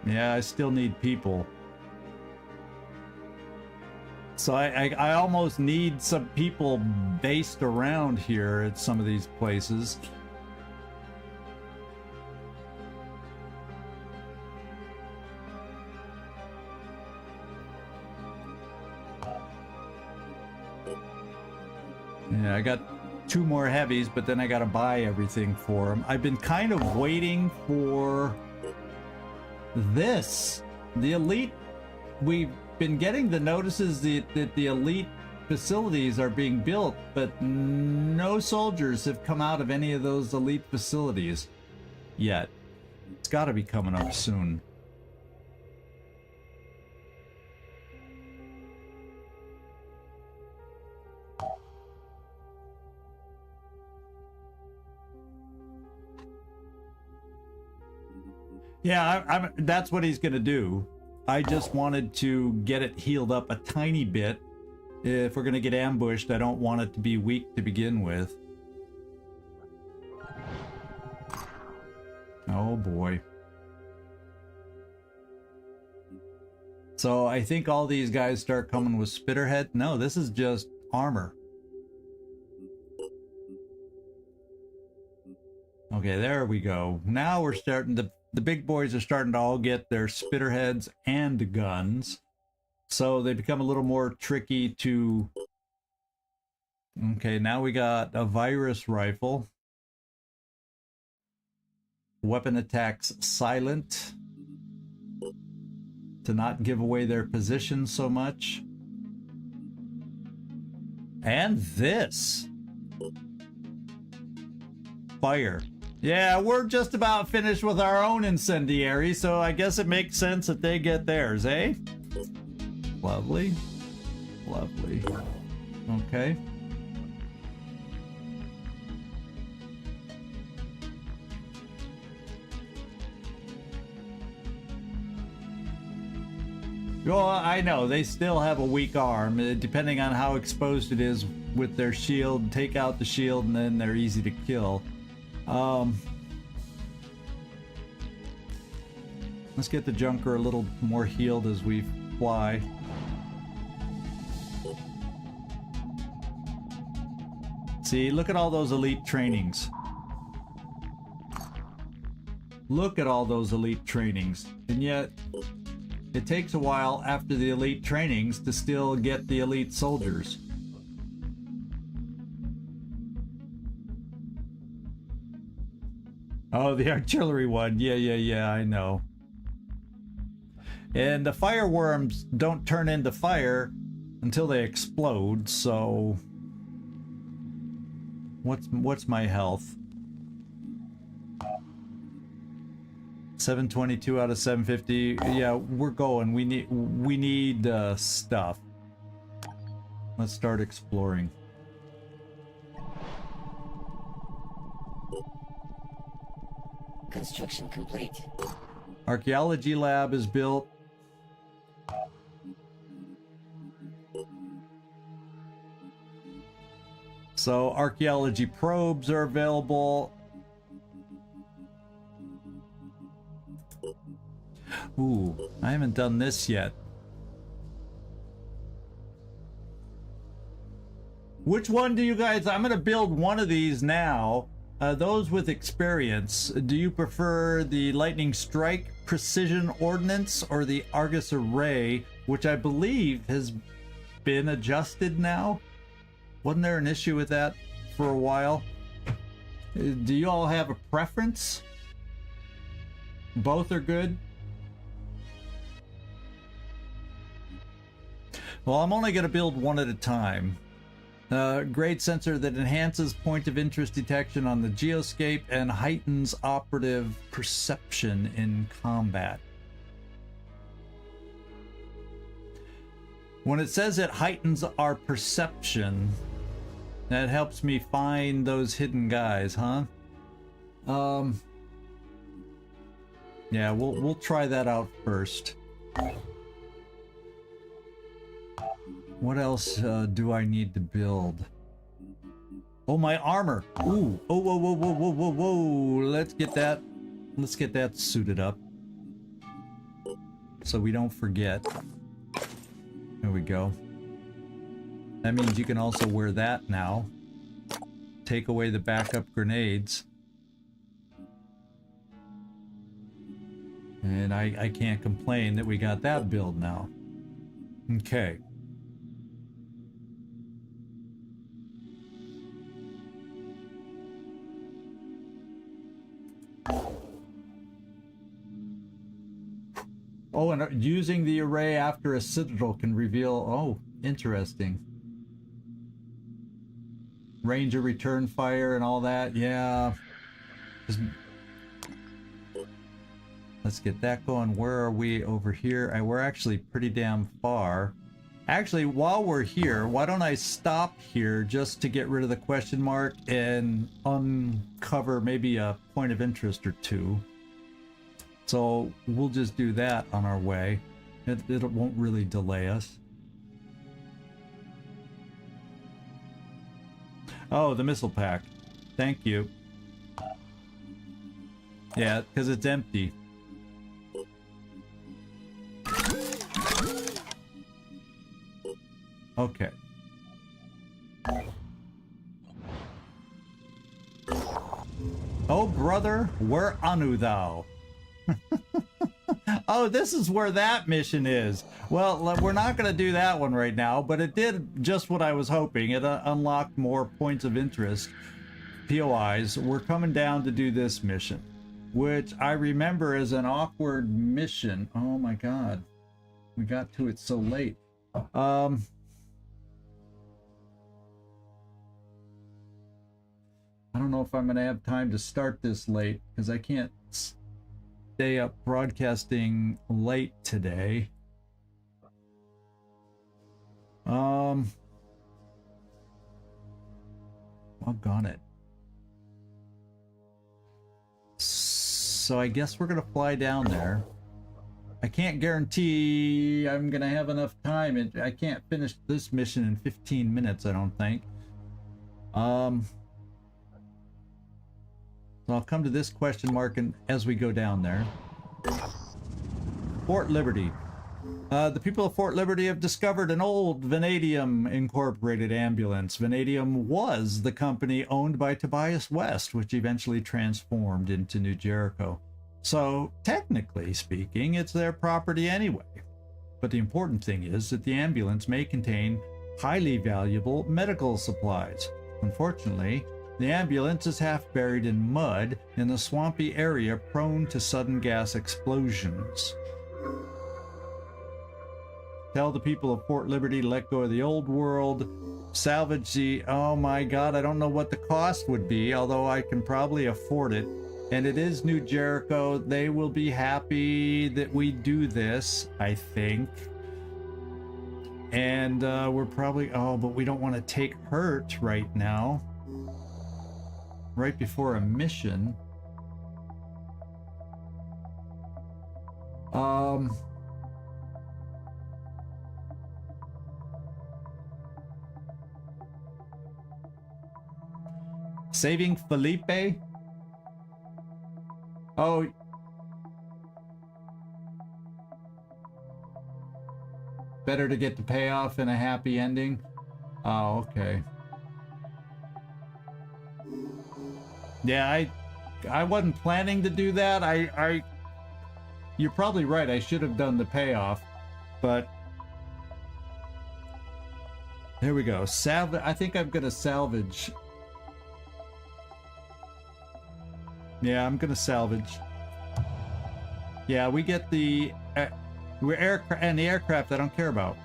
Yeah, I still need people. So I almost need some people based around here at some of these places. Yeah, I got 2 more heavies, but then I gotta buy everything for them. I've been kind of waiting for this. The elite, we've been getting the notices that the elite facilities are being built, but no soldiers have come out of any of those elite facilities yet. It's got to be coming up soon. Yeah, that's what he's going to do. I just wanted to get it healed up a tiny bit. If we're going to get ambushed, I don't want it to be weak to begin with. Oh boy. So I think all these guys start coming with spitterhead. No, this is just armor. Okay, there we go. Now we're starting to... The big boys are starting to all get their spitterheads and guns. So they become a little more tricky to Okay, now we got a virus rifle. Weapon attacks silent to not give away their position so much. And this. Fire. Yeah, we're just about finished with our own incendiary, so I guess it makes sense that they get theirs, eh? Lovely. Lovely. Okay. Well, I know, they still have a weak arm. Depending on how exposed it is with their shield, take out the shield and then they're easy to kill. Let's get the Junker a little more healed as we fly. See, look at all those elite trainings. Look at all those elite trainings. And yet, it takes a while after the elite trainings to still get the elite soldiers. Oh, the artillery one. Yeah, I know. And the fireworms don't turn into fire until they explode, so... What's my health? 722 out of 750. Yeah, we're going. We need stuff. Let's start exploring. Construction complete. Archaeology lab is built. So archaeology probes are available. Ooh, I haven't done this yet. Which one do you guys... I'm going to build one of these now. Those with experience, do you prefer the Lightning Strike Precision Ordnance or the Argus Array, which I believe has been adjusted now? Wasn't there an issue with that for a while? Do you all have a preference? Both are good? Well, I'm only going to build one at a time. Grade sensor that enhances point of interest detection on the geoscape and heightens operative perception in combat. When it says it heightens our perception, that helps me find those hidden guys, huh? Yeah, we'll try that out first. What else do I need to build? Oh, my armor. Ooh. Oh, whoa, whoa, whoa, whoa, whoa, whoa. Let's get that suited up. So we don't forget. There we go. That means you can also wear that now. Take away the backup grenades. And I can't complain that we got that build now. Okay. Oh, and using the array after a citadel can reveal... Oh, interesting. Range of return fire and all that. Yeah. Let's get that going. Where are we over here? We're actually pretty damn far. Actually, while we're here, why don't I stop here just to get rid of the question mark and uncover maybe a point of interest or two. So we'll just do that on our way. It won't really delay us. Oh, the missile pack. Thank you. Yeah, because it's empty. Okay. Oh, brother, where anu thou? Oh, this is where that mission is. Well, we're not going to do that one right now, but it did just what I was hoping. It unlocked more points of interest, POIs. We're coming down to do this mission, which I remember as an awkward mission. Oh my God. We got to it so late. I don't know if I'm going to have time to start this late because I can't stay up broadcasting late today. Doggone it. So I guess we're going to fly down there. I can't guarantee I'm going to have enough time. I can't finish this mission in 15 minutes, I don't think. So I'll come to this question mark as we go down there. Fort Liberty. The people of Fort Liberty have discovered an old Vanadium Incorporated ambulance. Vanadium was the company owned by Tobias West, which eventually transformed into New Jericho. So, technically speaking, it's their property anyway. But the important thing is that the ambulance may contain highly valuable medical supplies. Unfortunately, the ambulance is half buried in mud in a swampy area prone to sudden gas explosions. Tell the people of Fort Liberty to let go of the old world, salvage the... Oh my God, I don't know what the cost would be, although I can probably afford it. And it is New Jericho. They will be happy that we do this, I think. And we're probably... Oh, but we don't want to take hurt right now. Right before a mission. Saving Felipe? Oh. Better to get the payoff and a happy ending? Oh, okay. Yeah, I wasn't planning to do that. You're probably right. I should have done the payoff, but there we go. I think I'm gonna salvage. Yeah, I'm gonna salvage. Yeah, we get the aircraft and the aircraft I don't care about.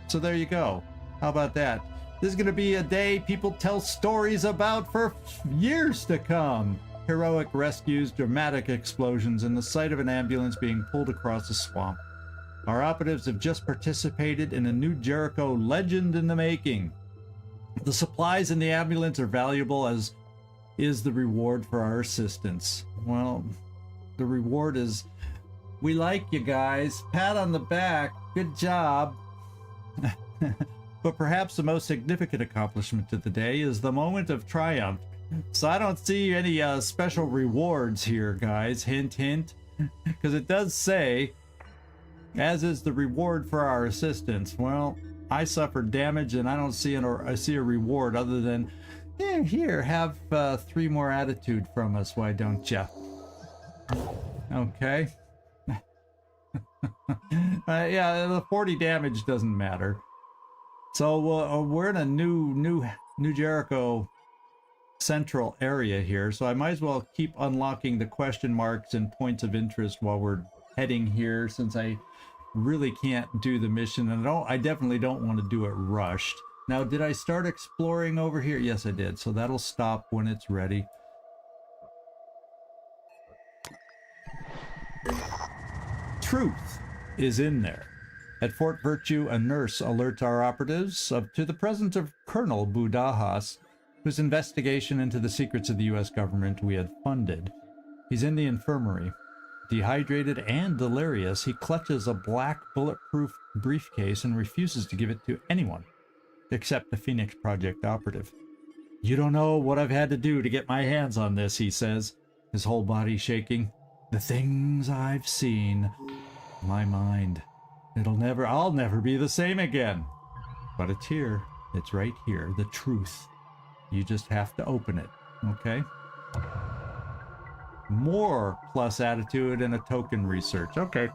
So there you go. How about that? This is gonna be a day people tell stories about for years to come. Heroic rescues, dramatic explosions, and the sight of an ambulance being pulled across a swamp. Our operatives have just participated in a New Jericho legend in the making. The supplies in the ambulance are valuable, as is the reward for our assistance. Well, the reward is, we like you guys. Pat on the back. Good job. But perhaps the most significant accomplishment of the day is the moment of triumph. So I don't see any special rewards here, guys. Hint, hint. Because it does say, as is the reward for our assistance. Well, I suffered damage and I don't see I see a reward other than, yeah, here, have 3 more attitude from us, why don't ya? Okay. Yeah, the 40 damage doesn't matter. So we're in a New Jericho central area here, so I might as well keep unlocking the question marks and points of interest while we're heading here, since I really can't do the mission, and I definitely don't want to do it rushed. Now, did I start exploring over here? Yes, I did, so that'll stop when it's ready. Truth is in there. At Fort Virtue, a nurse alerts our operatives to the presence of Colonel Budajas, whose investigation into the secrets of the U.S. government we had funded. He's in the infirmary. Dehydrated and delirious, he clutches a black bulletproof briefcase and refuses to give it to anyone, except the Phoenix Project operative. "You don't know what I've had to do to get my hands on this," he says, his whole body shaking. "The things I've seen, my mind. I'll never be the same again. But it's here. It's right here. The truth. You just have to open it, okay?" more plus attitude and a token research. Okay.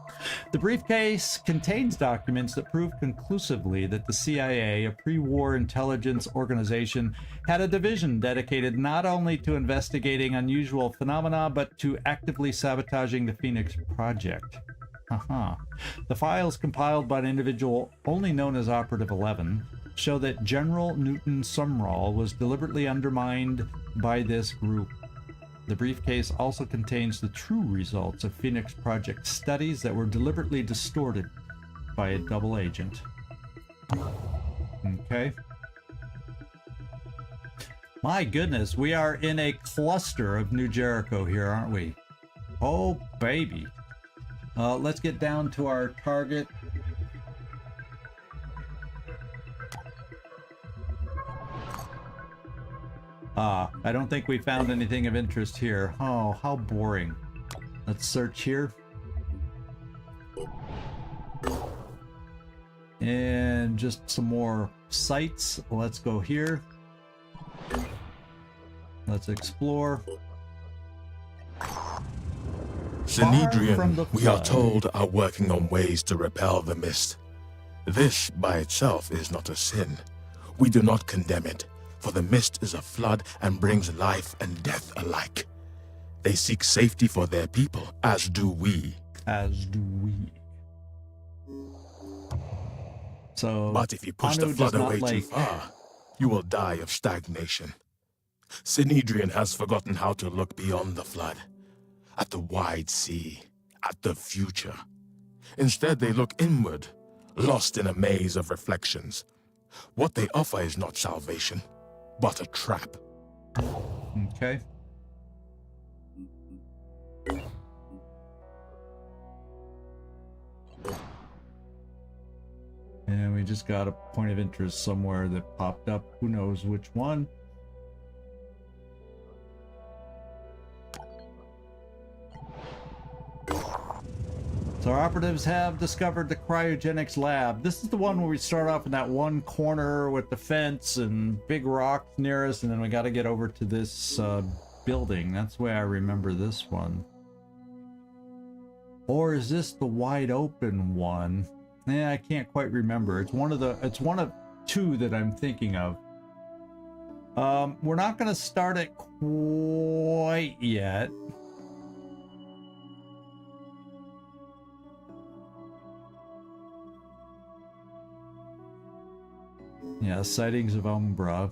The briefcase contains documents that prove conclusively that the CIA, a pre-war intelligence organization, had a division dedicated not only to investigating unusual phenomena, but to actively sabotaging the Phoenix Project. The files compiled by an individual only known as Operative 11 show that General Newton Sumrall was deliberately undermined by this group. The briefcase also contains the true results of Phoenix Project studies that were deliberately distorted by a double agent. Okay. My goodness, we are in a cluster of New Jericho here, aren't we? Oh, baby. Let's get down to our target. I don't think we found anything of interest here. Oh, how boring. Let's search here. And just some more sites. Let's go here. Let's explore. Synedrian, we are told, are working on ways to repel the mist. This by itself is not a sin. We do not condemn it, for the mist is a flood and brings life and death alike. They seek safety for their people, as do we. As do we. So, but if you push the flood away too far, you will die of stagnation. Synedrian has forgotten how to look beyond the flood, at the wide sea, at the future. Instead, they look inward, lost in a maze of reflections. What they offer is not salvation, but a trap. Okay. And we just got a point of interest somewhere that popped up. Who knows which one? So our operatives have discovered the cryogenics lab. This is the one where we start off in that one corner with the fence and big rocks near us, and then we got to get over to this building. That's the way I remember this one. Or is this the wide open one? Yeah, I can't quite remember. It's one of two that I'm thinking of. We're not going to start it quite yet. Yeah, sightings of Umbra.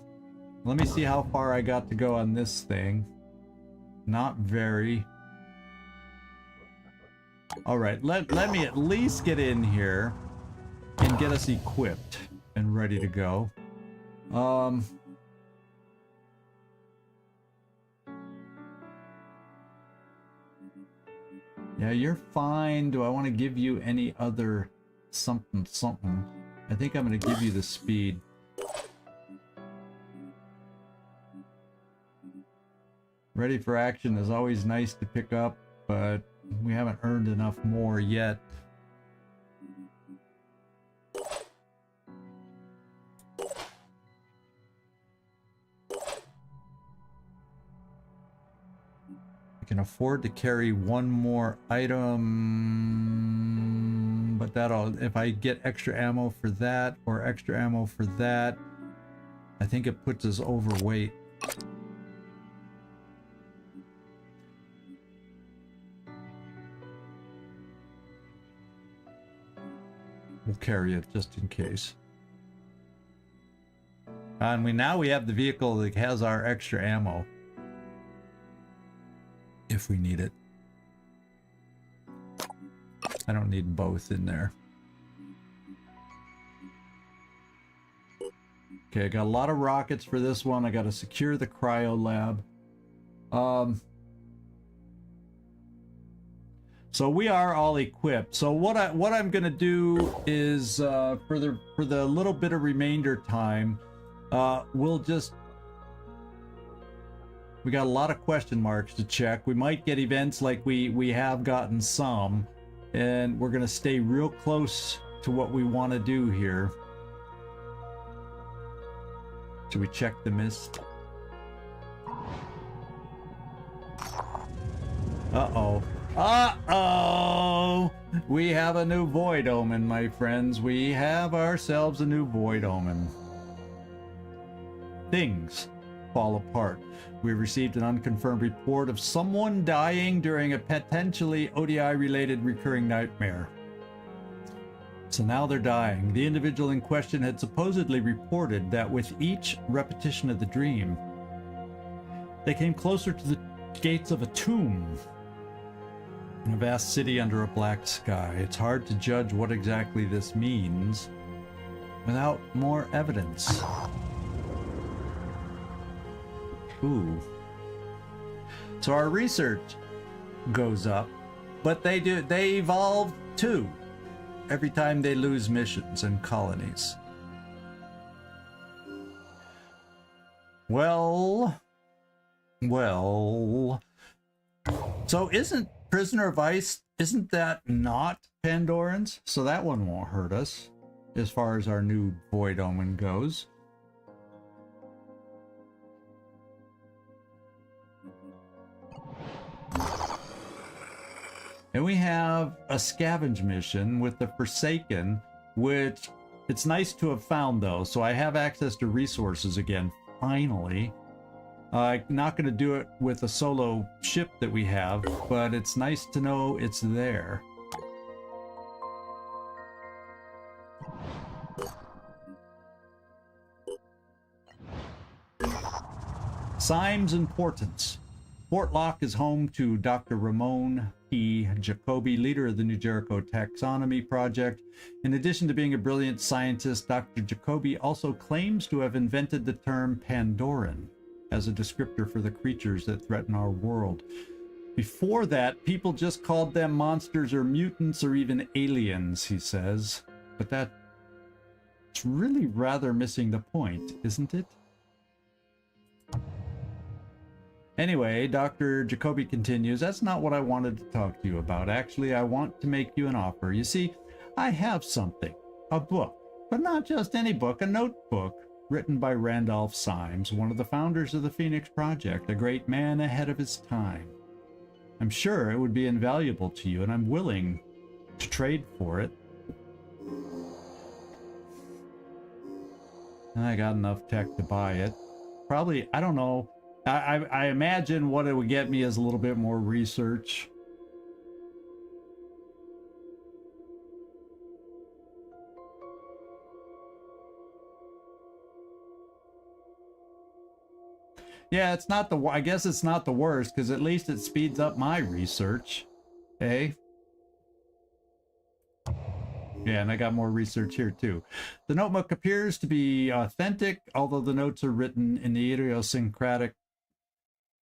Let me see how far I got to go on this thing. Not very. Alright, let me at least get in here and get us equipped and ready to go. Yeah, you're fine. Do I want to give you any other something? I think I'm going to give you the speed. Ready for action is always nice to pick up, but we haven't earned enough more yet. I can afford to carry one more item, but that'll, if I get extra ammo for that or extra ammo for that, I think it puts us overweight. We'll carry it just in case. And now we have the vehicle that has our extra ammo. If we need it. I don't need both in there. Okay, I got a lot of rockets for this one. I got to secure the cryo lab. So we are all equipped. So what I'm gonna do is for the little bit of remainder time, we got a lot of question marks to check. We might get events like we have gotten some, and we're gonna stay real close to what we want to do here. Should we check the mist? Uh-oh. Uh-oh! We have a new void omen, my friends. We have ourselves a new void omen. Things fall apart. We received an unconfirmed report of someone dying during a potentially ODI-related recurring nightmare. So now they're dying. The individual in question had supposedly reported that with each repetition of the dream, they came closer to the gates of a tomb in a vast city under a black sky. It's hard to judge what exactly this means without more evidence. Ooh. So our research goes up, but they evolve too every time they lose missions and colonies. Well. So isn't Prisoner of Ice, isn't that not Pandorans? So that one won't hurt us as far as our new Void Omen goes. And we have a scavenge mission with the Forsaken, which it's nice to have found though. So I have access to resources again, finally. Not going to do it with a solo ship that we have, but it's nice to know it's there. Symes Importance. Fort Locke is home to Dr. Ramon P. Jacoby, leader of the New Jericho Taxonomy Project. In addition to being a brilliant scientist, Dr. Jacoby also claims to have invented the term Pandoran as a descriptor for the creatures that threaten our world. Before that, people just called them monsters or mutants or even aliens, he says. But that's really rather missing the point, isn't it? Anyway, Dr. Jacoby continues, that's not what I wanted to talk to you about. Actually, I want to make you an offer. You see, I have something, a book, but not just any book, a notebook written by Randolph Symes, one of the founders of the Phoenix Project, a great man ahead of his time. I'm sure it would be invaluable to you, and I'm willing to trade for it. And I got enough tech to buy it. Probably, I don't know. I imagine what it would get me is a little bit more research. Yeah, it's not the, I guess it's not the worst, because at least it speeds up my research. Eh? Yeah, and I got more research here too. The notebook appears to be authentic, although the notes are written in the idiosyncratic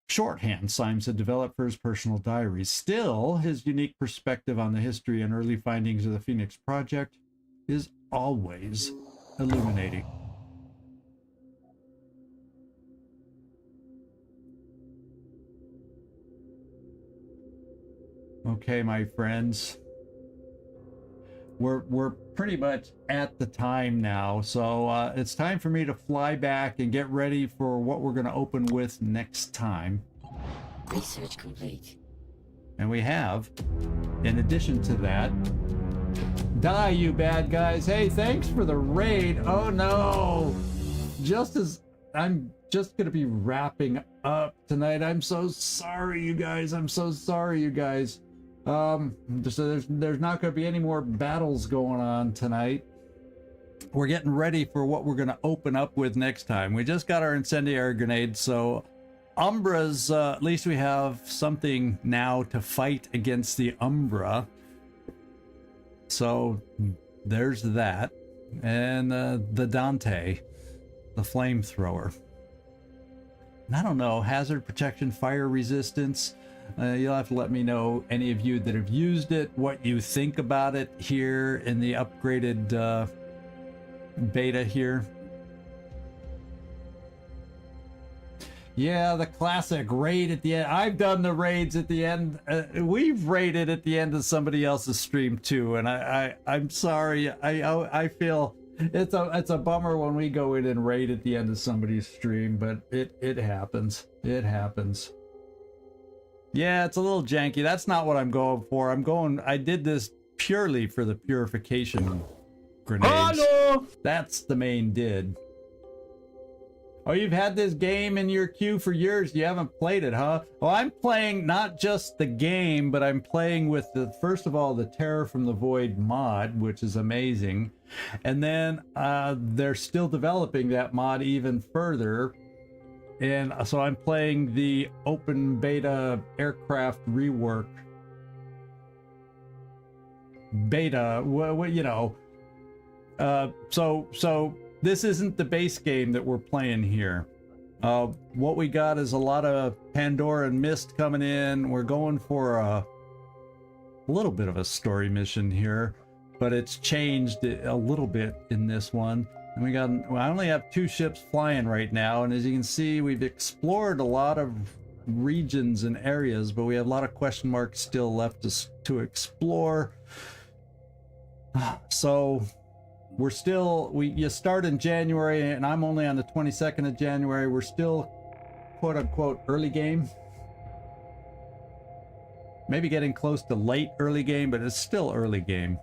shorthand Symes had developed for his personal diaries. Still, his unique perspective on the history and early findings of the Phoenix Project is always illuminating. Okay, my friends. We're pretty much at the time now, so it's time for me to fly back and get ready for what we're going to open with next time. Research complete. And we have, in addition to that, die, you bad guys. Hey, thanks for the raid. Oh no! Just as I'm just going to be wrapping up tonight, I'm so sorry, you guys. I'm so sorry, you guys. So there's not going to be any more battles going on tonight. We're getting ready for what we're going to open up with next time. We just got our incendiary grenade, so Umbra's, at least we have something now to fight against the Umbra. So there's that. And the Dante, the flamethrower. And I don't know, hazard protection, fire resistance. You'll have to let me know, any of you that have used it, what you think about it here in the upgraded beta here. Yeah, the classic raid at the end. I've done the raids at the end. We've raided at the end of somebody else's stream too, and I'm sorry. I feel it's a bummer when we go in and raid at the end of somebody's stream, but it happens. It happens. Yeah, it's a little janky. That's not what I'm going for. I did this purely for the purification grenades. Hello! That's the main did. Oh, you've had this game in your queue for years. You haven't played it, huh? Well, I'm playing not just the game, but I'm playing with the, first of all, the Terror from the Void mod, which is amazing. And then they're still developing that mod even further. And so I'm playing the open beta aircraft rework beta, you know. So this isn't the base game that we're playing here. What we got is a lot of Pandora and Mist coming in. We're going for a little bit of a story mission here, but it's changed a little bit in this one. And I only have 2 ships flying right now, and as you can see, we've explored a lot of regions and areas, but we have a lot of question marks still left to explore. So we're still, you start in January, and I'm only on the 22nd of January. We're still, quote unquote, early game. Maybe getting close to late early game, but it's still early game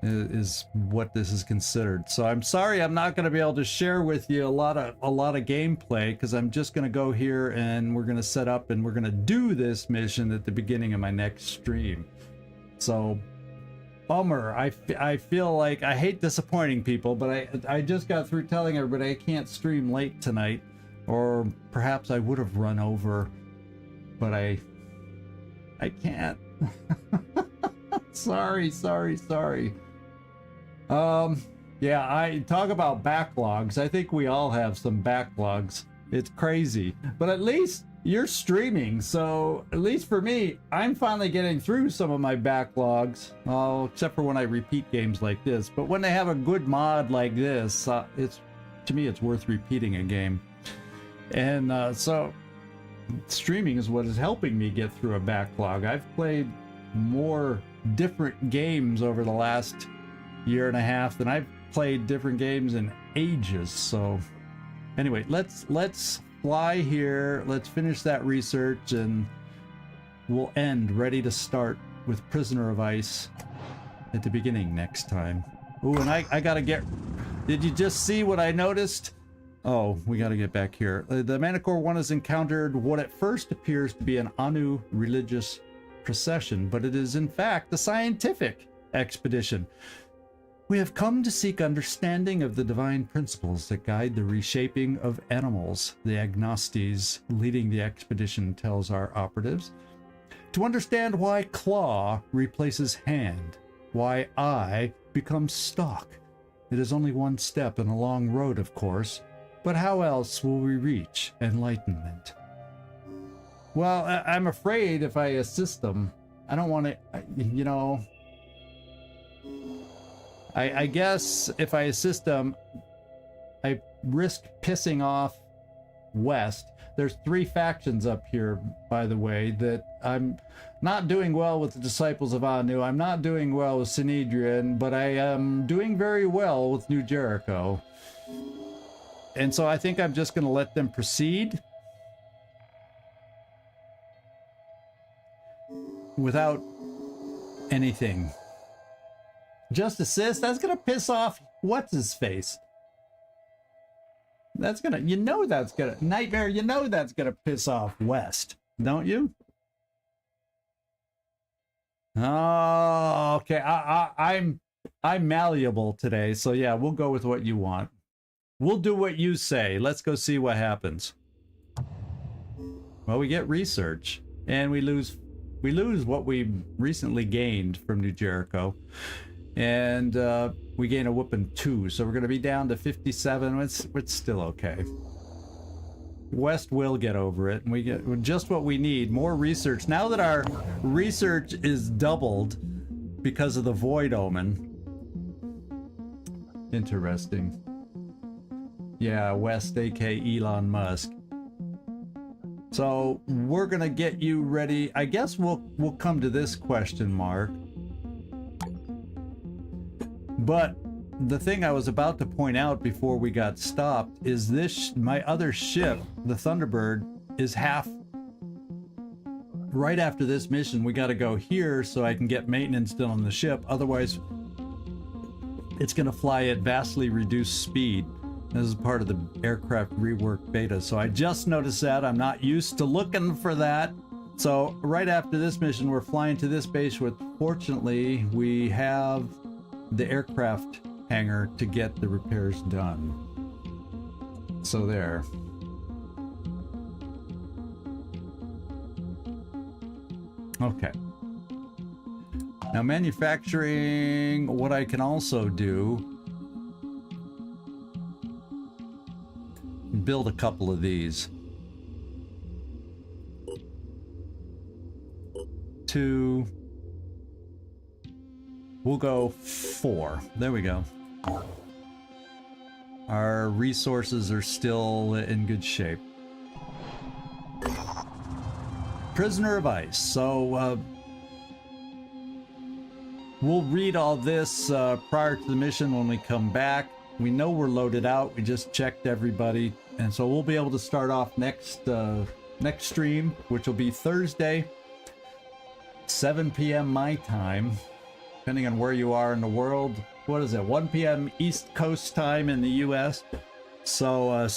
is what this is considered. So I'm sorry I'm not going to be able to share with you a lot of gameplay, because I'm just going to go here and we're going to set up and we're going to do this mission at the beginning of my next stream. So bummer. I feel like I hate disappointing people, but I just got through telling everybody I can't stream late tonight, or perhaps I would have run over, but I can't. Sorry. Yeah, I talk about backlogs. I think we all have some backlogs. It's crazy, but at least you're streaming, so at least for me, I'm finally getting through some of my backlogs, except for when I repeat games like this. But when they have a good mod like this, to me it's worth repeating a game. And so streaming is what is helping me get through a backlog. I've played more different games over the last year and a half than I've played different games in ages. So anyway, let's fly here, let's finish that research, and we'll end ready to start with Prisoner of Ice at the beginning next time. Ooh, and I gotta get, did you just see what I noticed? Oh, we gotta get back here. The Manticore 1 has encountered what at first appears to be an Anu religious procession, but it is in fact a scientific expedition. We have come to seek understanding of the divine principles that guide the reshaping of animals, the Agnostes leading the expedition tells our operatives. To understand why claw replaces hand, why eye becomes stalk. It is only one step in a long road, of course, but how else will we reach enlightenment? Well, I'm afraid if I assist them, I don't want to, you know, I guess if I assist them, I risk pissing off West. There's 3 factions up here, by the way, that I'm not doing well with the Disciples of Anu. I'm not doing well with Sinedrian, but I am doing very well with New Jericho. And so I think I'm just going to let them proceed without anything. Just assist? That's gonna piss off what's his face. That's gonna, you know, that's gonna, Nightmare, you know, that's gonna piss off West, don't you? Oh, okay. I'm malleable today, so yeah, we'll go with what you want. We'll do what you say. Let's go see what happens. Well, we get research, and we lose what we recently gained from New Jericho. And we gain a whooping 2, so we're going to be down to 57. It's still okay. West will get over it, and we get just what we need, more research. Now that our research is doubled because of the Void Omen. Interesting. Yeah, West, aka Elon Musk. So we're going to get you ready. I guess we'll come to this question mark. But the thing I was about to point out before we got stopped is this, my other ship, the Thunderbird, is half right after this mission, we got to go here so I can get maintenance done on the ship. Otherwise, it's going to fly at vastly reduced speed. This is part of the aircraft rework beta. So I just noticed that. I'm not used to looking for that. So right after this mission, we're flying to this base, which fortunately we have the aircraft hangar to get the repairs done. So there. Okay. Now manufacturing, what I can also do, build a couple of these. 2. We'll go 4. There we go. Our resources are still in good shape. Prisoner of Ice. So we'll read all this prior to the mission when we come back. We know we're loaded out. We just checked everybody, and so we'll be able to start off next stream, which will be Thursday, 7 p.m. my time, depending on where you are in the world. What is it? 1 p.m. East Coast time in the U.S. So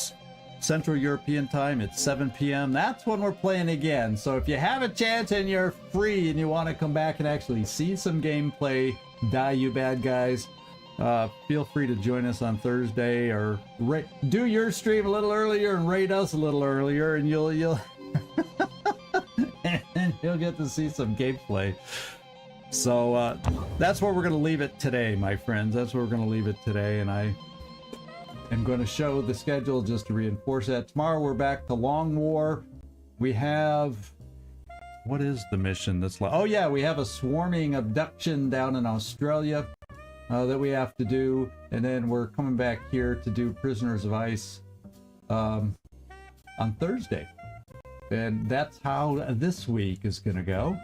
Central European time, it's 7 p.m. That's when we're playing again. So if you have a chance and you're free and you want to come back and actually see some gameplay, die you bad guys, feel free to join us on Thursday, or do your stream a little earlier and raid us a little earlier, and you'll and you'll get to see some gameplay. So that's where we're going to leave it today, my friends. That's where we're going to leave it today, and I am going to show the schedule just to reinforce that. Tomorrow we're back to Long War. We have, what is the mission that's oh yeah, we have a swarming abduction down in Australia that we have to do, and then we're coming back here to do Prisoners of Ice on Thursday. And that's how this week is gonna go.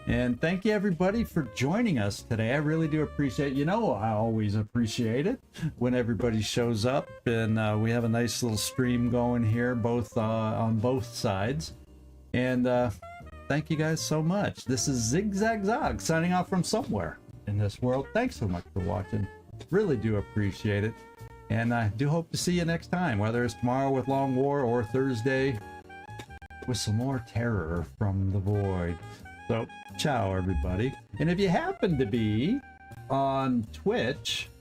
And thank you everybody for joining us today. I really do appreciate, you know, I always appreciate it when everybody shows up, and we have a nice little stream going here, both on both sides. And thank you guys so much. This is ZigZagZog signing off from somewhere in this world. Thanks so much for watching. Really do appreciate it. And I do hope to see you next time, whether it's tomorrow with Long War or Thursday with some more terror from the void. So, ciao everybody. And if you happen to be on Twitch,